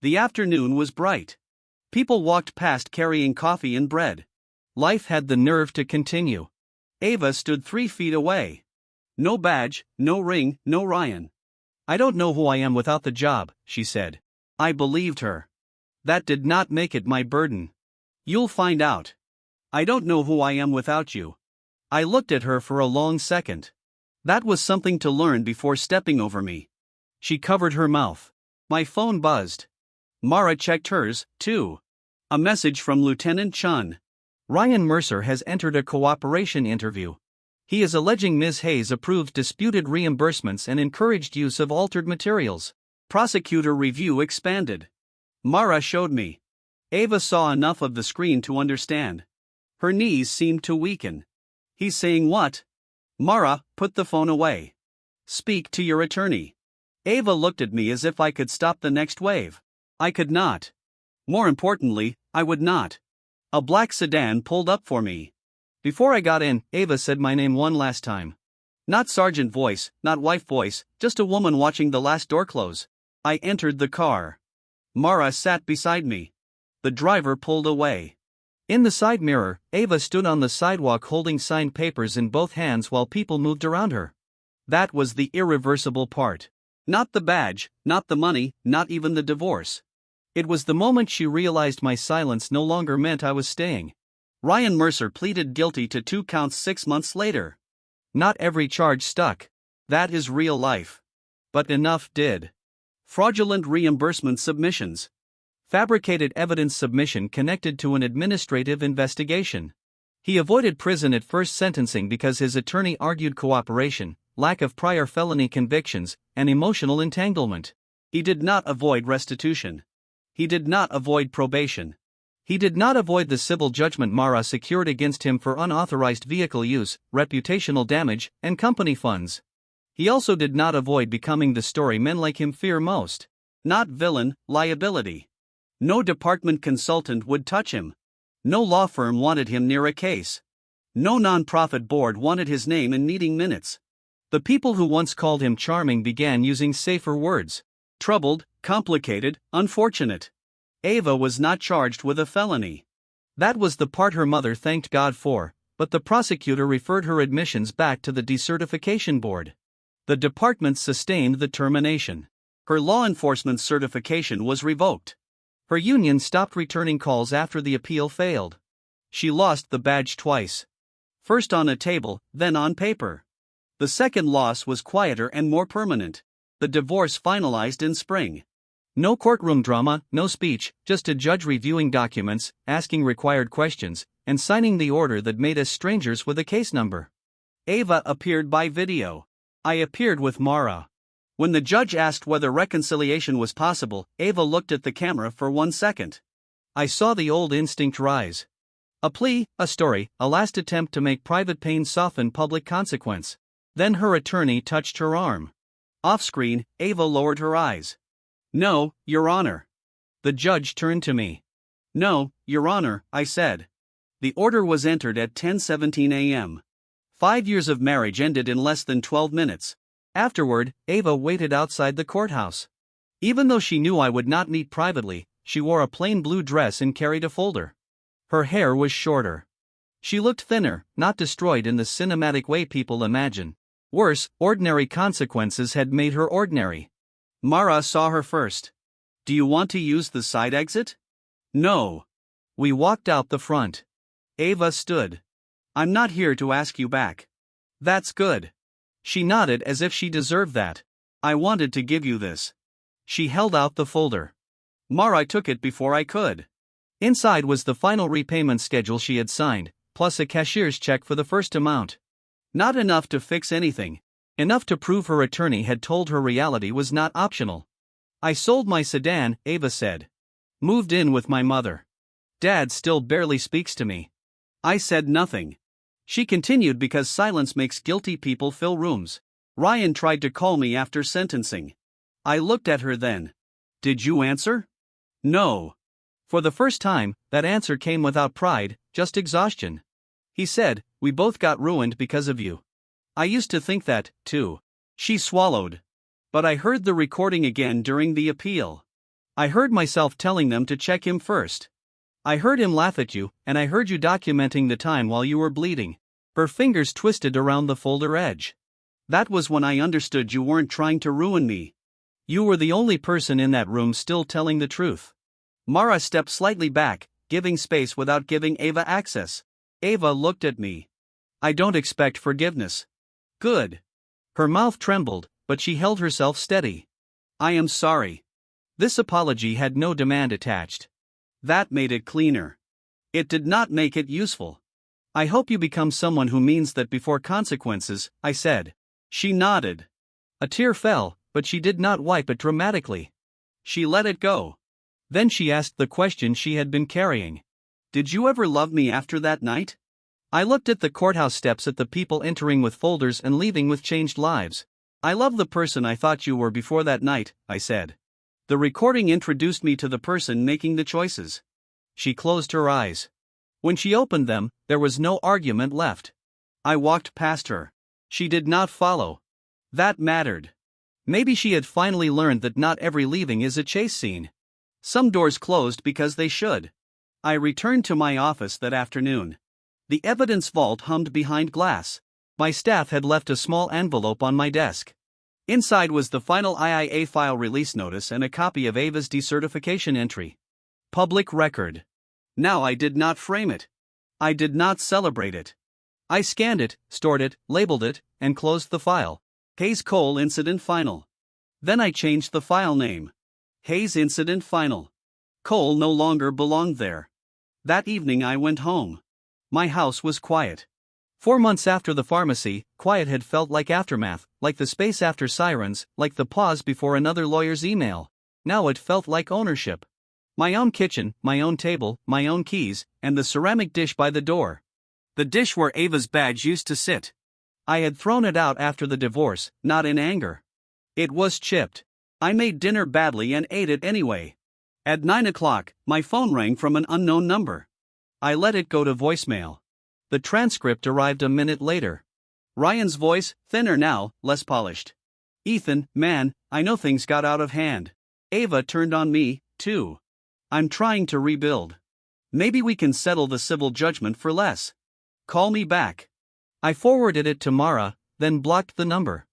The afternoon was bright. People walked past carrying coffee and bread. Life had the nerve to continue. Ava stood 3 feet away. No badge, no ring, no Ryan. I don't know who I am without the job, she said. I believed her. That did not make it my burden. You'll find out. I don't know who I am without you. I looked at her for a long second. That was something to learn before stepping over me. She covered her mouth. My phone buzzed. Mara checked hers, too. A message from Lieutenant Chun. Ryan Mercer has entered a cooperation interview. He is alleging Ms. Hayes approved disputed reimbursements and encouraged use of altered materials. Prosecutor review expanded. Mara showed me. Ava saw enough of the screen to understand. Her knees seemed to weaken. He's saying what? Mara, put the phone away. Speak to your attorney. Ava looked at me as if I could stop the next wave. I could not. More importantly, I would not. A black sedan pulled up for me. Before I got in, Ava said my name one last time. Not sergeant voice, not wife voice, just a woman watching the last door close. I entered the car. Mara sat beside me. The driver pulled away. In the side mirror, Ava stood on the sidewalk holding signed papers in both hands while people moved around her. That was the irreversible part. Not the badge, not the money, not even the divorce. It was the moment she realized my silence no longer meant I was staying. Ryan Mercer pleaded guilty to 2 counts 6 months later. Not every charge stuck. That is real life. But enough did. Fraudulent reimbursement submissions. Fabricated evidence submission connected to an administrative investigation. He avoided prison at first sentencing because his attorney argued cooperation, lack of prior felony convictions, and emotional entanglement. He did not avoid restitution. He did not avoid probation. He did not avoid the civil judgment Mara secured against him for unauthorized vehicle use, reputational damage, and company funds. He also did not avoid becoming the story men like him fear most. Not villain, liability. No department consultant would touch him. No law firm wanted him near a case. No non-profit board wanted his name in meeting minutes. The people who once called him charming began using safer words. Troubled, complicated, unfortunate. Ava was not charged with a felony. That was the part her mother thanked God for, but the prosecutor referred her admissions back to the decertification board. The department sustained the termination. Her law enforcement certification was revoked. Her union stopped returning calls after the appeal failed. She lost the badge twice. First on a table, then on paper. The second loss was quieter and more permanent. The divorce finalized in spring. No courtroom drama, no speech, just a judge reviewing documents, asking required questions, and signing the order that made us strangers with a case number. Ava appeared by video. I appeared with Mara. When the judge asked whether reconciliation was possible, Ava looked at the camera for 1 second. I saw the old instinct rise. A plea, a story, a last attempt to make private pain soften public consequence. Then her attorney touched her arm. Off-screen, Ava lowered her eyes. "No, Your Honor." The judge turned to me. "No, Your Honor," I said. The order was entered at 10:17 a.m. 5 years of marriage ended in less than 12 minutes. Afterward, Ava waited outside the courthouse. Even though she knew I would not meet privately, she wore a plain blue dress and carried a folder. Her hair was shorter. She looked thinner, not destroyed in the cinematic way people imagine. Worse, ordinary consequences had made her ordinary. Mara saw her first. "Do you want to use the side exit?" "No." We walked out the front. Ava stood. "I'm not here to ask you back." "That's good." She nodded as if she deserved that. "I wanted to give you this." She held out the folder. Mara took it before I could. Inside was the final repayment schedule she had signed, plus a cashier's check for the first amount. Not enough to fix anything. Enough to prove her attorney had told her reality was not optional. "I sold my sedan," Ava said. "Moved in with my mother. Dad still barely speaks to me." I said nothing. She continued because silence makes guilty people fill rooms. "Ryan tried to call me after sentencing." I looked at her then. "Did you answer?" "No." For the first time, that answer came without pride, just exhaustion. He said, "We both got ruined because of you." I used to think that, too. She swallowed. "But I heard the recording again during the appeal. I heard myself telling them to check him first. I heard him laugh at you, and I heard you documenting the time while you were bleeding." Her fingers twisted around the folder edge. "That was when I understood you weren't trying to ruin me." "You were the only person in that room still telling the truth." Mara stepped slightly back, giving space without giving Ava access. Ava looked at me. "I don't expect forgiveness." "Good." Her mouth trembled, but she held herself steady. "I am sorry." This apology had no demand attached. That made it cleaner. It did not make it useful. "I hope you become someone who means that before consequences," I said. She nodded. A tear fell, but she did not wipe it dramatically. She let it go. Then she asked the question she had been carrying. "Did you ever love me after that night?" I looked at the courthouse steps at the people entering with folders and leaving with changed lives. "I love the person I thought you were before that night," I said. "The recording introduced me to the person making the choices." She closed her eyes. When she opened them, there was no argument left. I walked past her. She did not follow. That mattered. Maybe she had finally learned that not every leaving is a chase scene. Some doors closed because they should. I returned to my office that afternoon. The evidence vault hummed behind glass. My staff had left a small envelope on my desk. Inside was the final IIA file release notice and a copy of Ava's decertification entry. Public record. Now I did not frame it. I did not celebrate it. I scanned it, stored it, labeled it, and closed the file. Hayes Cole Incident Final. Then I changed the file name. Hayes Incident Final. Cole no longer belonged there. That evening I went home. My house was quiet. 4 months after the pharmacy, quiet had felt like aftermath, like the space after sirens, like the pause before another lawyer's email. Now it felt like ownership. My own kitchen, my own table, my own keys, and the ceramic dish by the door. The dish where Ava's badge used to sit. I had thrown it out after the divorce, not in anger. It was chipped. I made dinner badly and ate it anyway. At 9 o'clock, my phone rang from an unknown number. I let it go to voicemail. The transcript arrived a minute later. Ryan's voice, thinner now, less polished. Ethan, man, I know things got out of hand. Ava turned on me, too. I'm trying to rebuild. Maybe we can settle the civil judgment for less. Call me back. I forwarded it to Mara, then blocked the number.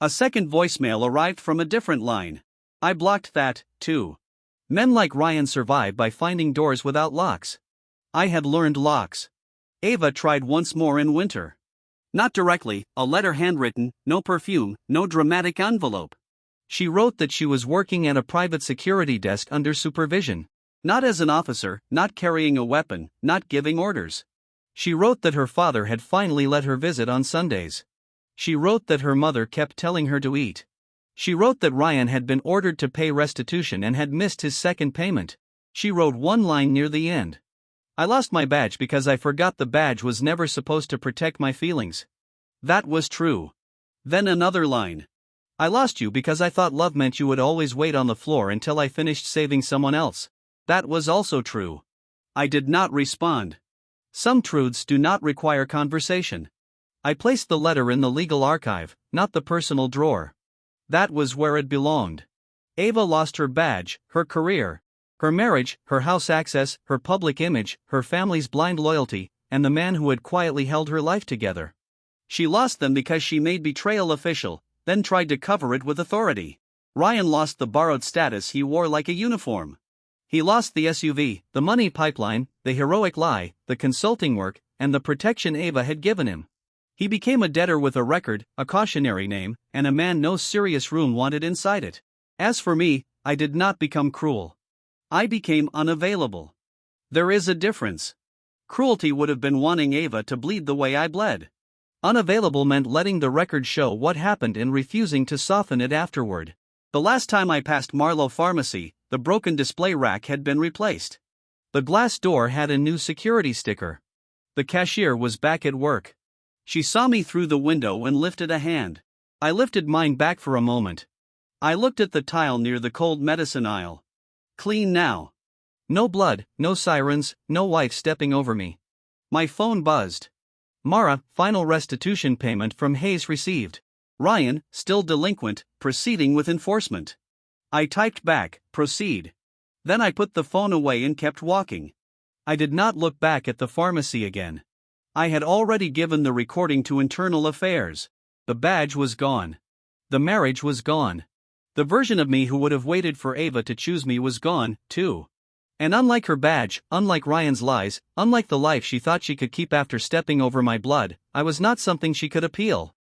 A second voicemail arrived from a different line. I blocked that, too. Men like Ryan survive by finding doors without locks. I had learned locks. Ava tried once more in winter. Not directly, a letter handwritten, no perfume, no dramatic envelope. She wrote that she was working at a private security desk under supervision. Not as an officer, not carrying a weapon, not giving orders. She wrote that her father had finally let her visit on Sundays. She wrote that her mother kept telling her to eat. She wrote that Ryan had been ordered to pay restitution and had missed his second payment. She wrote one line near the end. I lost my badge because I forgot the badge was never supposed to protect my feelings. That was true. Then another line. I lost you because I thought love meant you would always wait on the floor until I finished saving someone else. That was also true. I did not respond. Some truths do not require conversation. I placed the letter in the legal archive, not the personal drawer. That was where it belonged. Ava lost her badge, her career, her marriage, her house access, her public image, her family's blind loyalty, and the man who had quietly held her life together. She lost them because she made betrayal official, then tried to cover it with authority. Ryan lost the borrowed status he wore like a uniform. He lost the SUV, the money pipeline, the heroic lie, the consulting work, and the protection Ava had given him. He became a debtor with a record, a cautionary name, and a man no serious room wanted inside it. As for me, I did not become cruel. I became unavailable. There is a difference. Cruelty would have been wanting Ava to bleed the way I bled. Unavailable meant letting the record show what happened and refusing to soften it afterward. The last time I passed Marlowe Pharmacy, the broken display rack had been replaced. The glass door had a new security sticker. The cashier was back at work. She saw me through the window and lifted a hand. I lifted mine back for a moment. I looked at the tile near the cold medicine aisle. Clean now. No blood, no sirens, no wife stepping over me. My phone buzzed. Mara, final restitution payment from Hayes received. Ryan, still delinquent, proceeding with enforcement. I typed back, proceed. Then I put the phone away and kept walking. I did not look back at the pharmacy again. I had already given the recording to Internal Affairs. The badge was gone. The marriage was gone. The version of me who would have waited for Ava to choose me was gone, too. And unlike her badge, unlike Ryan's lies, unlike the life she thought she could keep after stepping over my blood, I was not something she could appeal.